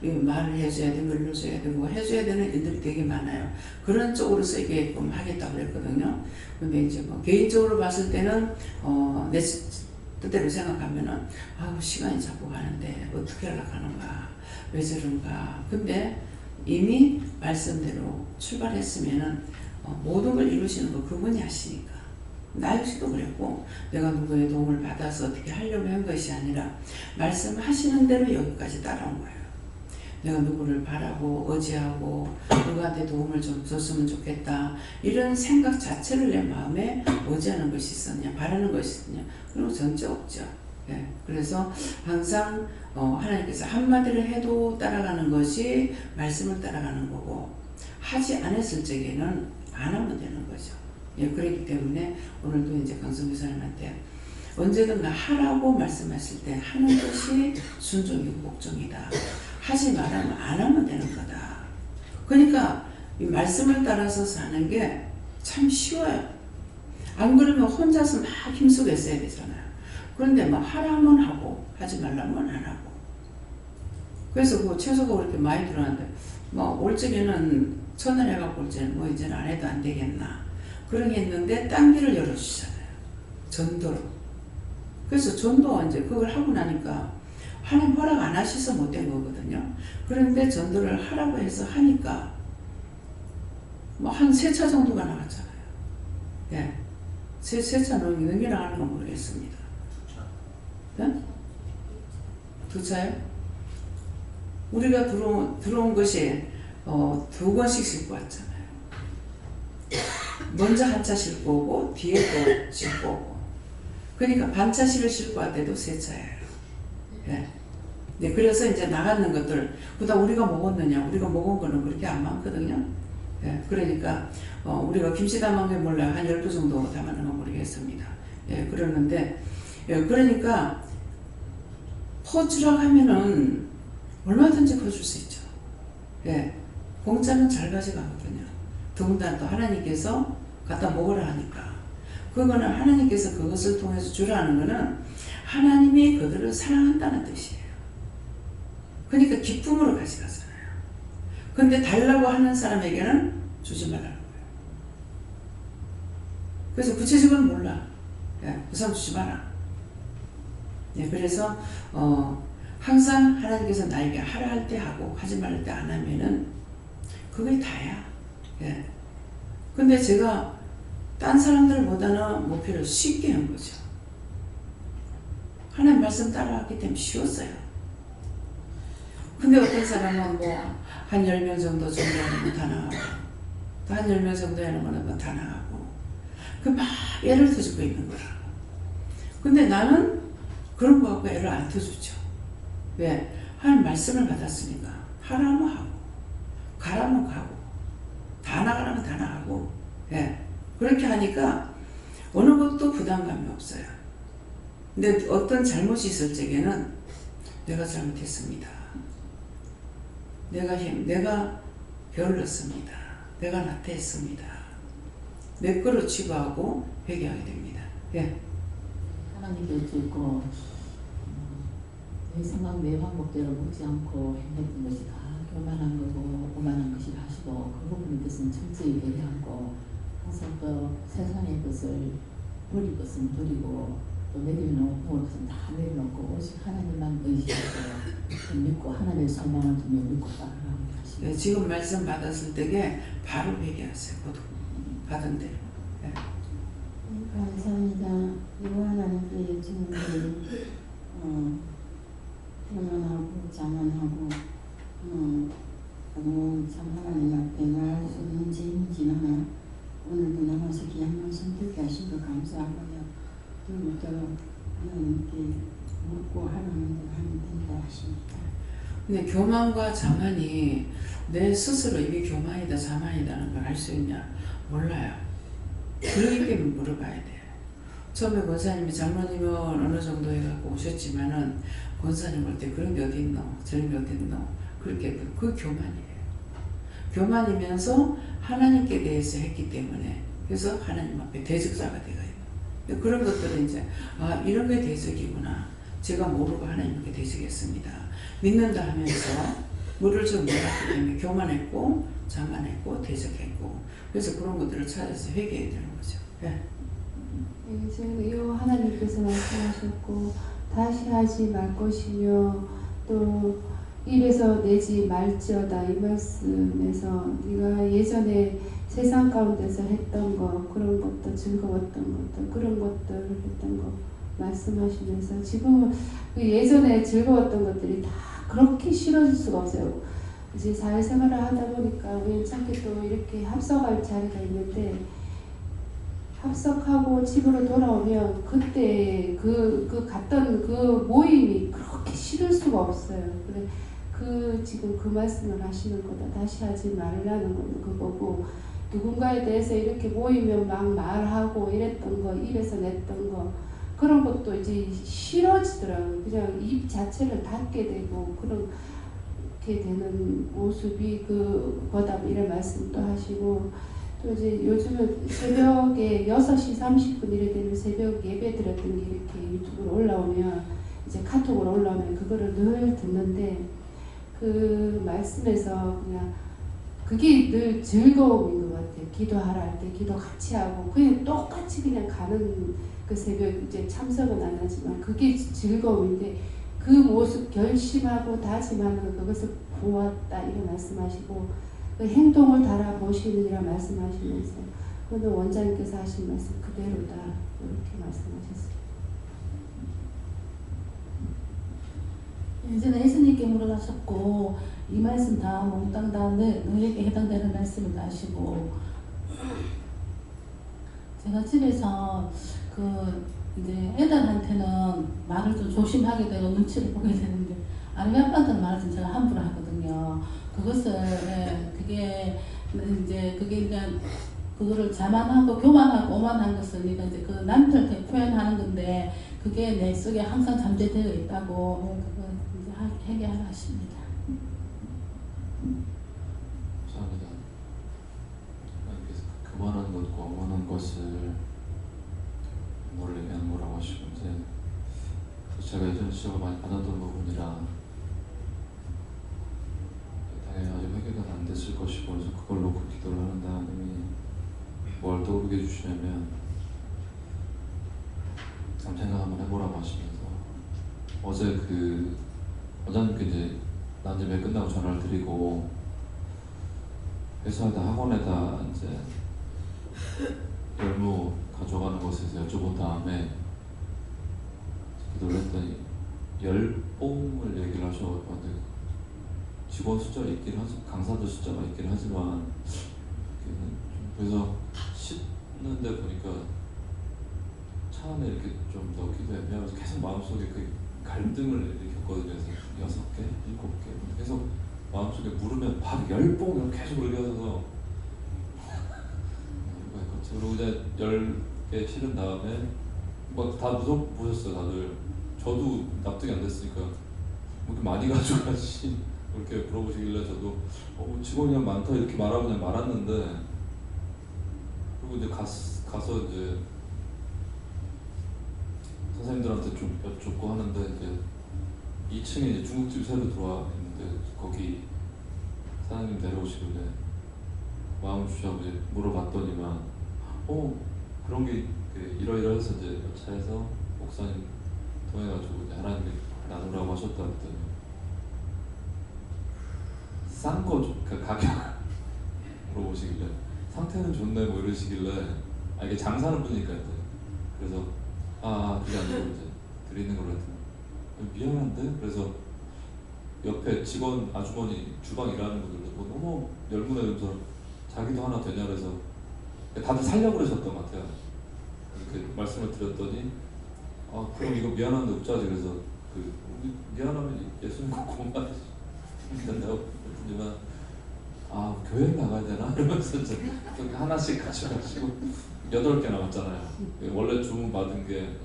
말을 해줘야 되고 일러줘야 되고 해줘야 되는 일들이 되게 많아요. 그런 쪽으로 쓰게끔 하겠다고 그랬거든요. 근데 이제 뭐 개인적으로 봤을 때는 내 뜻대로 생각하면은 시간이 자꾸 가는데 어떻게 하려고하는가 왜 저런가. 근데 이미 말씀대로 출발했으면은 모든 걸 이루시는 거 그분이 하시니까. 나 역시도 그랬고 내가 누구의 도움을 받아서 어떻게 하려고 한 것이 아니라 말씀하시는 대로 여기까지 따라온 거예요. 내가 누구를 바라고 의지하고 누구한테 도움을 좀 줬으면 좋겠다 이런 생각 자체를 내 마음에 의지하는 것이 있었냐 바라는 것이 있었냐 그런 거 전혀 없죠. 예, 그래서 항상 하나님께서 한마디를 해도 따라가는 것이 말씀을 따라가는 거고 하지 않았을 적에는 안 하면 되는 거죠. 예, 그렇기 때문에 오늘도 이제 강성 교사님한테 언제든가 하라고 말씀하실 때 하는 것이 순종이고 복종이다. 하지 말하면 안 하면 되는 거다. 그러니까 이 말씀을 따라서 사는 게 참 쉬워요. 안 그러면 혼자서 막 힘쓰고 있어야 되잖아요. 그런데 막 하라면 하고 하지 말라면 안 하고. 그래서 그 채소가 그렇게 많이 들어왔는데 올 적에는 천을 해갖고 올 적에는 뭐 이제는 안 해도 안 되겠나. 그런 게 있는데 딴 길을 열어주잖아요. 전도로. 그래서 전도가 이제 그걸 하고 나니까 하나님 허락 안 하셔서 못된 거거든요. 그런데 전도를 하라고 해서 하니까 한 3차 정도가 나갔잖아요. 예. 3차 넘게 나가는 건 모르겠습니다. 네? 2차요? 우리가 들어온 것이 2번씩 싣고 왔잖아요. 먼저 한 차 싣고 오고 뒤에 또 싣고 오고 그러니까 반차씩을 싣고 왔대도 3차예요. 예. 네, 그래서 이제 나가는 것들 그다음 우리가 먹었느냐 우리가 먹은 거는 그렇게 안 많거든요. 예, 그러니까 우리가 김치 담은 게 몰라 한 10개 정도 담았는 건 모르겠습니다. 예, 그러는데 예, 그러니까 퍼주라고 하면은 얼마든지 퍼줄 수 있죠. 예, 공짜는 잘 가져가거든요. 더군다나 또 하나님께서 갖다 먹으라 하니까 그거는 하나님께서 그것을 통해서 주라는 거는 하나님이 그들을 사랑한다는 뜻이에요. 그러니까 기쁨으로 가져가잖아요. 근데 달라고 하는 사람에게는 주지 말라는 거예요. 그래서 구체적으로 몰라. 예, 그 사람 주지 마라. 예, 그래서 항상 하나님께서 나에게 하라 할 때 하고 하지 말할 때 안 하면은 그게 다야. 예. 근데 제가 딴 사람들보다는 목표를 쉽게 한 거죠. 하나님 말씀 따라왔기 때문에 쉬웠어요. 근데 어떤 사람은 한 10명 정도 전도하는 건 다 나가고 또 한 10명 정도 하는 거는 다 나가고 그 막 애를 터주고 있는 거라. 근데 나는 그런 거 갖고 애를 안 터주죠. 왜? 하나님 말씀을 받았으니까 하라면 하고 가라면 가고 다 나가라면 다 나가고 예. 그렇게 하니까 어느 것도 부담감이 없어요. 근데 어떤 잘못이 있을 적에는 내가 잘못했습니다. 내가 게을렀습니다. 내가 나태했습니다. 내 거로 치부하고 회개하게 됩니다. 예. 하나님께 듣고 내 생각 내 방법대로 묻지 않고 행했던 것이 다 교만한 거고 오만한 것이라 하시고 그 부분에 대해서는 철저히 배려하고 가서 또 세상의 것을 버릴 것은 버리고 또 내려놓을 것은 다 내려놓고 오직 하나님만 의지하고 믿고 하나님의 소망을 두며 믿고 따라가는 네, 지금 말씀 받았을 때에 바로 회개하세요. 곧 받은 대로. 네. 감사합니다. 이거 하나님께 요즘은 평안하고 자만하고 참 하나님 앞에 말할 수 없는 죄인지나 오늘도 나와서 귀한 말씀 듣게 하신 거 감사하고요. 그리고 하나님께 묻고 하나님을 하면 된다 하십니다. 근데 교만과 자만이 내 스스로 이게 교만이다 자만이다는 걸 알 수 있냐? 몰라요. 그러기 때문에 물어봐야 돼. 처음에 권사님이 장로님은 어느 정도 해갖고 오셨지만은 권사님 올 때 그런 게 어디 있노? 저런 게 어디 있노? 그렇게 그 교만이에요. 교만이면서 하나님께 대해서 했기 때문에 그래서 하나님 앞에 대적자가 되거든요. 그런 것들은 이제 이런 게 대적이구나. 제가 모르고 하나님께 대적했습니다. 믿는다 하면서 물을 좀 몰랐기 때문에 교만했고 자만했고 대적했고 그래서 그런 것들을 찾아서 회개해야 되는 거죠. 네. 지금 이 하나님께서 말씀하셨고 다시 하지 말 것이며 또 입에서 내지 말지어다 이 말씀에서 네가 예전에 세상 가운데서 했던 거 그런 것도 즐거웠던 것도 그런 것들을 했던 거 말씀하시면서 지금은 그 예전에 즐거웠던 것들이 다 그렇게 싫어질 수가 없어요. 이제 사회생활을 하다 보니까 우연찮게 또 이렇게 합석할 자리가 있는데 합석하고 집으로 돌아오면 그때 그 갔던 그 모임이 그렇게 싫을 수가 없어요. 근데 지금 그 말씀을 하시는 거다. 다시 하지 말라는 건 그거고 누군가에 대해서 이렇게 모이면 막 말하고 이랬던 거 입에서 냈던 거 그런 것도 이제 싫어지더라고요. 그냥 입 자체를 닫게 되고 그렇게 되는 모습이 그거다 이런 말씀도 하시고 또 이제 요즘은 새벽에 6시 30분 이래 되면 새벽 예배 드렸던 게 이렇게 유튜브로 올라오면 이제 카톡으로 올라오면 그거를 늘 듣는데 그 말씀에서 그냥 그게 늘 즐거움인 것 같아요. 기도하라 할 때 기도 같이 하고 그냥 똑같이 그냥 가는 그 새벽 이제 참석은 안 하지만 그게 즐거움인데 그 모습 결심하고 다짐하는 그것을 보았다 이런 말씀하시고 그 행동을 달아보시느니라 말씀하시면서 그는 원장님께서 하신 말씀 그대로다 이렇게 말씀하셨습니다. 예전에 예수님께 물어가셨고 이 말씀 다 몽땅 다 너에게 해당되는 말씀을 하시고 제가 집에서 이제 애들한테는 말을 좀 조심하게 되고 눈치를 보게 되는데 아니 아빠한테는 말을 좀 제가 함부로 하거든요. 그것을 그게 이제 그거를 자만하고 교만하고 오만한 것을 네가 이제 그 남들한테 표현하는 건데 그게 내 속에 항상 잠재되어 있다고 그거 이제 해결하라 하십니다. 감사합니다. 하나님께서 교만한 것과 오만한 것을 원래 양보라고 하시고 이제 제가 예전에 지적을 많이 받았던 부분이라 당연히 아직 회개가 안 됐을 것이고 그래서 그걸 놓고 기도를 하는데 하나님이 뭘 떠오르게 해주시냐면 한번 생각 한번 해보라고 하시면서 어제 원장님께 이제 난임회 끝나고 전화를 드리고 회사에다 학원에다 이제 열무 가져가는 것에 대해서 여쭤본 다음에 기도를 했더니 10봉을 얘기를 하셔가지고 직원 숫자가 있긴 하지 강사들 숫자가 있긴 하지만 그래서 씻는데 보니까 차 안에 이렇게 좀 넣기도 애매하면서 계속 마음속에 그 갈등을 일으켰거든요. 그래서 6개, 7개 계속 마음속에 물으면 바로 10봉 계속 그렇게 하셔서 그리고 이제 10개 실은 다음에 뭐 다 무섭으셨어요 다들. 저도 납득이 안 됐으니까 이렇게 많이 가져가지 이렇게 물어보시길래 저도 직원이 많다 이렇게 말하고 그냥 말았는데 그리고 이제 가서 이제 선생님들한테 좀 여쭙고 하는데 이제 2층에 이제 중국집 새로 들어와 있는데 거기 사장님 내려오시길래 마음을 주시하고 이제 물어봤더니만 그런 게 이러이러해서 이제 차에서 목사님 통해가지고 이제 하나님이 나누라고 하셨다 했더니 싼 거 그 가격 물어보시길래 상태는 좋네 뭐 이러시길래 이게 장사하는 분이니까 이제 그래서 그게 아니고 이제 드리는 걸로 했더니 미안한데 그래서 옆에 직원 아주머니 주방 일하는 분들도 너무 열문해서 자기도 하나 되냐 그래서 다들 살려고 그러셨던 것 같아요. 이렇게 말씀을 드렸더니 그럼 이거 미안한데 없자지 그래서 미안하면 예수님 고마워 된다고 했더니만 교회 나가야 되나 이러면서 이제 하나씩 가져가시고 8개 남았잖아요. 원래 주문 받은 게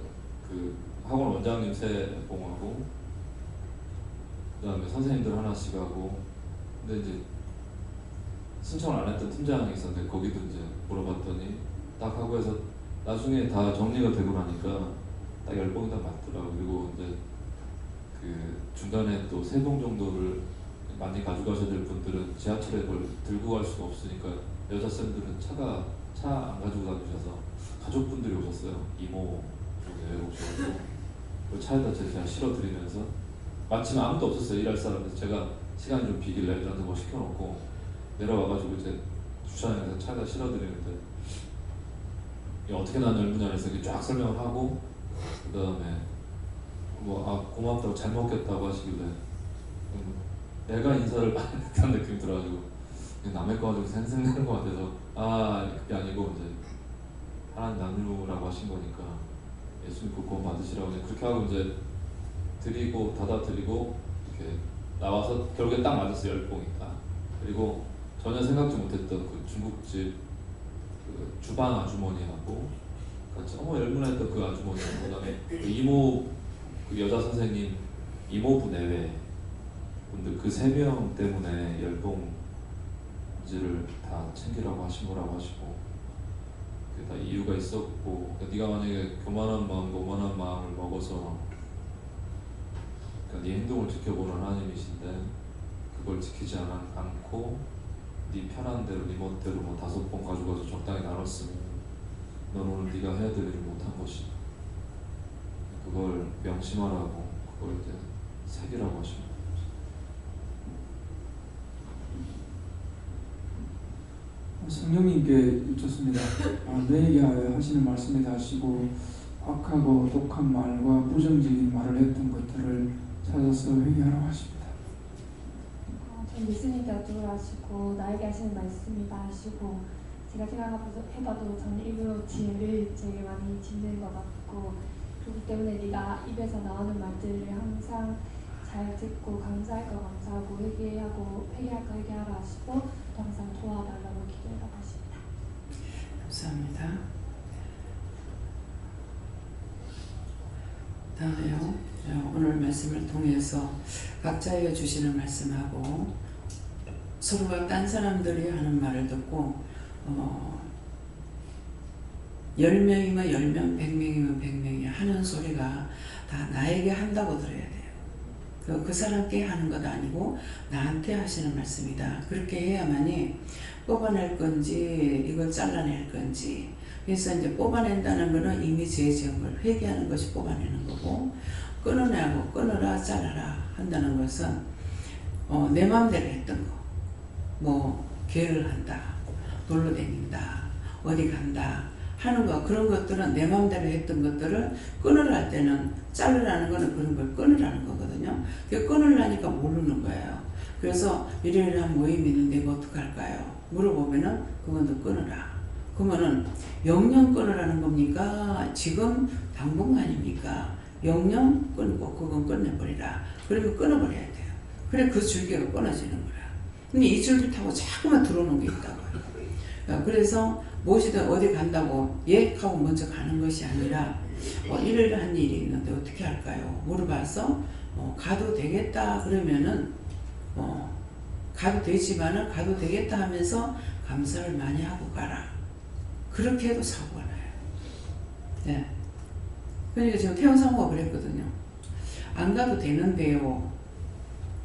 그 학원 원장님 새 봉하고 그다음에 선생님들 하나씩 하고 근데 이제 신청을 안 했던 팀장이 있었는데 거기도 이제 물어봤더니 딱 하고 해서 나중에 다 정리가 되고 나니까 딱 10봉 다 맞더라고. 그리고 이제 그 중간에 또 3봉 정도를 많이 가져가셔야 될 분들은 지하철에 그걸 들고 갈 수가 없으니까 여자 쌤들은 차 안 가지고 다니셔서 가족분들이 오셨어요. 이모 중에 오셔서 그 차에다 제가 실어드리면서 마침 아무도 없었어요. 일할 사람에서 제가 시간이 좀 비길래 애들한테 뭐 시켜놓고 내려와가지고 이제 주차장에서 차에다 실어드리는데 어떻게 난 열무냐 해서 쫙 설명을 하고 그 다음에 고맙다고 잘 먹겠다고 하시길래 내가 인사를 많이 했다는 느낌이 들어가지고 남의 거 가지고 생생내는 것 같아서 그게 아니고 이제 하나님 나누라고 하신 거니까 예수님 그 구원 받으시라고 그렇게 하고 이제 드리고 닫아드리고 이렇게 나와서 결국에 딱 맞았어요. 10봉이니까. 그리고 전혀 생각지 못했던 그 중국집 그 주방 아주머니하고 같이 열문했던 그 아주머니하고 그다음에 그 이모 그 여자 선생님 이모부 내외 분들 그 3명 때문에 10봉지를 다 챙기라고 하신 거라고 하시고 그게 다 이유가 있었고 네가 만약에 교만한 마음과 오만한 마음을 먹어서 네 행동을 지켜보는 하나님이신데 그걸 지키지 않고 네 편한 대로 네 멋대로 5봉 가져가서 적당히 나눴으면 넌 오늘 네가 해야 될 일을 못한 것이다. 그걸 명심하라고 그걸 이제 새기라고 하십니다. 성령님께 여쭙습니다. 너에게 하시는 말씀에 하시고 악하고 독한 말과 부정적인 말을 했던 것들을 찾아서 회개하라고 하십니다. 전 예수님께 어쩌고 하시고 나에게 하시는 말씀이다 하시고 제가 생각해봐도 저는 입으로 죄를 되게 많이 짓는 것 같고 그렇기 때문에 네가 입에서 나오는 말들을 항상 잘 듣고 감사할 거 감사하고 회개할 거 회개하라 하시고 또 항상 도와달라고 기도하라고 하십니다. 감사합니다. 다음에요. 오늘 말씀을 통해서 각자의 주시는 말씀하고 서로가 딴 사람들이 하는 말을 듣고 10명이면 10명, 100명이면 100명이 하는 소리가 다 나에게 한다고 들어야 돼요. 그 사람께 하는 것 아니고 나한테 하시는 말씀이다. 그렇게 해야만이 뽑아낼 건지 이걸 잘라낼 건지. 그래서 이제 뽑아낸다는 것은 이미 죄 지은 걸 회개하는 것이 뽑아내는 거고 끊어내고 끊어라 잘라라 한다는 것은 내 마음대로 했던 거 계획을 한다, 놀러 다닌다, 어디 간다 하는 거 그런 것들은 내 마음대로 했던 것들을 끊으라 할 때는 자르라는 거는 그런 걸 끊으라는 거거든요. 그 끊으려니까 모르는 거예요. 그래서 이러이러한 모임이 있는데 이거 어떡할까요? 물어보면은 그건 끊으라. 그러면은 영영 끊으라는 겁니까? 지금 당분간입니까? 영영 끊고 그건 끝내버리라. 그러면 끊어버려야 돼요. 그래 그 줄기가 끊어지는 거야. 근데 이 줄기 타고 자꾸만 들어오는 게 있다고요. 그래서 무엇이든 어디 간다고 하고 먼저 가는 것이 아니라 이러이러한 일이 있는데 어떻게 할까요? 물어봐서 가도 되겠다 그러면은 가도 되지만은 가도 되겠다 하면서 감사를 많이 하고 가라. 그렇게 해도 사고가 나요. 네. 그러니까 지금 태원 사모가 그랬거든요. 안 가도 되는데요.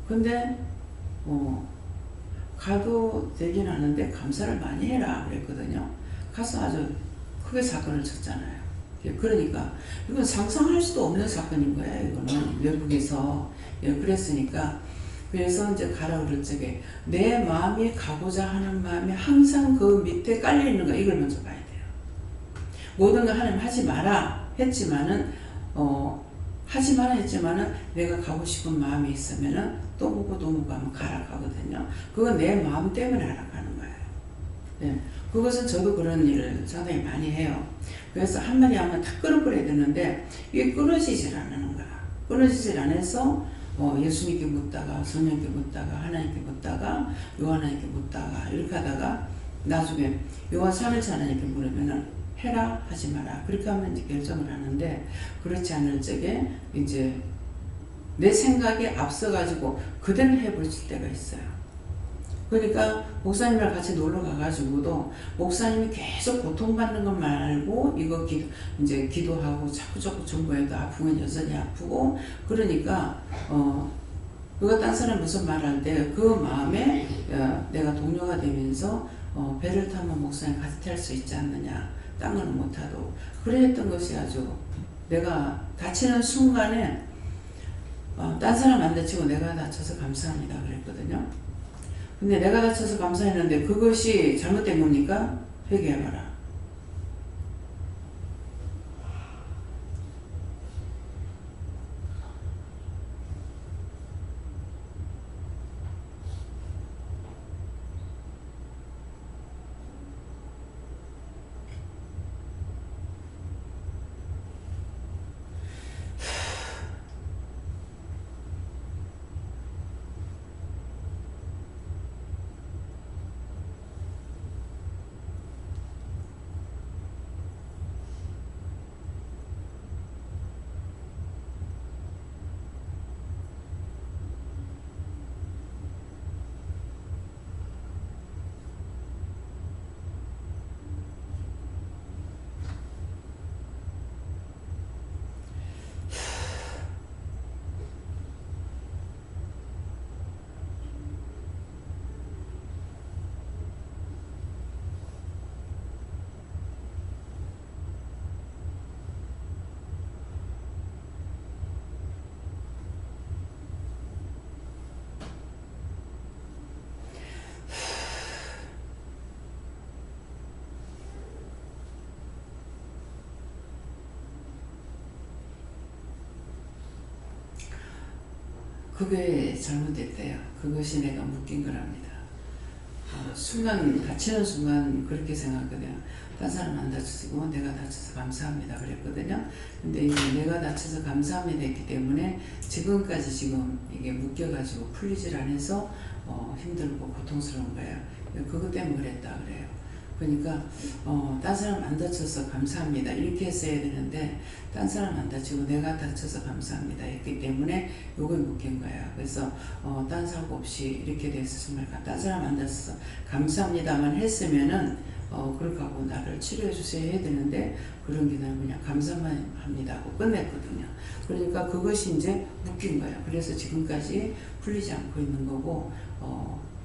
근데 가도 되긴 하는데 감사를 많이 해라 그랬거든요. 가서 아주 크게 사건을 쳤잖아요. 그러니까 이건 상상할 수도 없는 사건인 거야. 이거는 외국에서 그랬으니까 그래서 이제 가라 그럴 적에 내 마음이 가고자 하는 마음이 항상 그 밑에 깔려 있는 거 이걸 먼저 봐야 돼요. 모든 걸 하나님 하지 마라 했지만은 하지 마라 했지만은 내가 가고 싶은 마음이 있으면은 또 보고 또 보고 하면 가라 가거든요. 그건 내 마음 때문에 알아가는 거예요. 네. 그것은 저도 그런 일을 상당히 많이 해요. 그래서 한마디 하면 다 끊어버려야 되는데 이게 끊어지질 않는 거야. 끊어지질 않아서 예수님께 묻다가 성령께 묻다가 하나님께 묻다가 요한하나님께 묻다가 이렇게 하다가 나중에 요한 3일차 하나님께 물으면은 해라 하지 마라 그렇게 하면 이제 결정을 하는데 그렇지 않을 적에 이제 내 생각에 앞서가지고 그대로 해버릴 때가 있어요. 그러니까 목사님이랑 같이 놀러 가가지고도 목사님이 계속 고통받는 것 말고 이거 이제 기도하고 자꾸 전부에도 아프면 여전히 아프고 그러니까 누가 딴 사람 무슨 말할 때 그 마음에 내가 동료가 되면서 배를 타면 목사님 같이 탈 수 있지 않느냐 딴 거는 못하도 그랬던 것이 아주 내가 다치는 순간에 딴 사람 안 다치고 내가 다쳐서 감사합니다 그랬거든요. 근데 내가 다쳐서 감사했는데 그것이 잘못된 겁니까? 회개해봐라. 그게 잘못됐대요. 그것이 내가 묶인 거랍니다. 순간 다치는 순간 그렇게 생각하거든요. 딴 사람 안 다치고 내가 다쳐서 감사합니다 그랬거든요. 근데 이제 내가 다쳐서 감사합니다 했기 때문에 지금까지 지금 이게 묶여가지고 풀리질 않아서 힘들고 고통스러운 거예요. 그것 때문에 그랬다 그래요. 그러니까 딴 사람 안 다쳐서 감사합니다 이렇게 했어야 되는데 딴 사람 안 다치고 내가 다쳐서 감사합니다 했기 때문에 요걸 묶인 거야. 그래서 딴 사고 없이 이렇게 돼서 정말 딴 사람 안 다쳐서 감사합니다만 했으면은 그렇게 하고 나를 치료해 주세요 해야 되는데 그런 게 나는 그냥 감사만 합니다 하고 끝냈거든요. 그러니까 그것이 이제 묶인 거야. 그래서 지금까지 풀리지 않고 있는 거고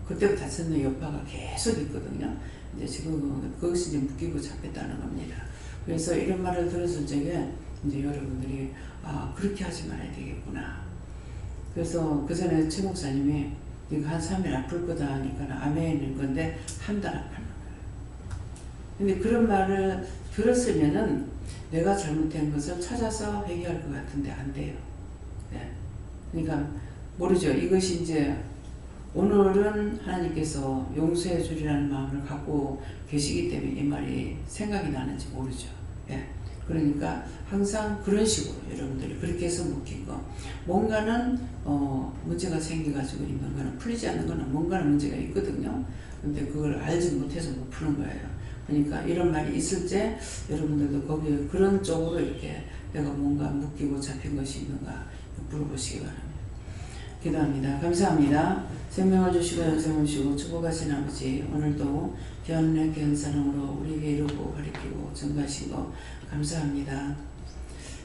그때부터 다쳤는 여파가 계속 있거든요. 이제 지금 그것이 이제 묶이고 잡혔다는 겁니다. 그래서 이런 말을 들었을 적에 이제 여러분들이 그렇게 하지 말아야 되겠구나. 그래서 그 전에 최 목사님이 이거 한 3일 아플 거다 하니까 아멘인 건데 한 달 아파요. 근데 그런 말을 들었으면은 내가 잘못된 것을 찾아서 회개할 것 같은데 안 돼요. 네. 그러니까 모르죠. 이것이 이제 오늘은 하나님께서 용서해 주리라는 마음을 갖고 계시기 때문에 이 말이 생각이 나는지 모르죠. 예. 그러니까 항상 그런 식으로 여러분들이 그렇게 해서 묶인 거 뭔가는 문제가 생겨가지고 있는 거는 풀리지 않는 거는 뭔가는 문제가 있거든요. 근데 그걸 알지 못해서 못 푸는 거예요. 그러니까 이런 말이 있을 때 여러분들도 거기에 그런 쪽으로 이렇게 내가 뭔가 묶이고 잡힌 것이 있는가 물어보시기 바랍니다. 기도합니다. 감사합니다. 생명을 주시고 영생을 주시고 축복하신 아버지, 오늘도 견례 견사랑으로 우리에게 이루고 가리키고 증거하신 거 감사합니다.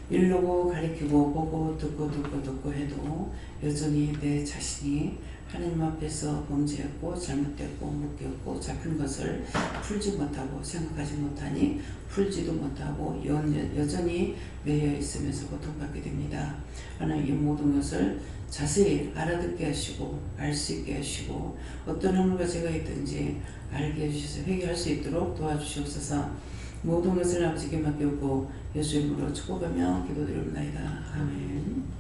이르고 가리키고 보고 듣고 해도 여전히 내 자신이 하나님 앞에서 범죄했고 잘못됐고 묶였고 잡힌 것을 풀지 못하고 생각하지 못하니 풀지도 못하고 여전히 매여 있으면서 고통받게 됩니다. 하나님 이 모든 것을 자세히 알아듣게 하시고 알 수 있게 하시고 어떤 허물과 죄가 있든지 알게 해주셔서 회개할 수 있도록 도와주시옵소서. 모든 것을 아버지께 맡겼고 예수 이름으로 축복하며 기도드립니다. 아멘.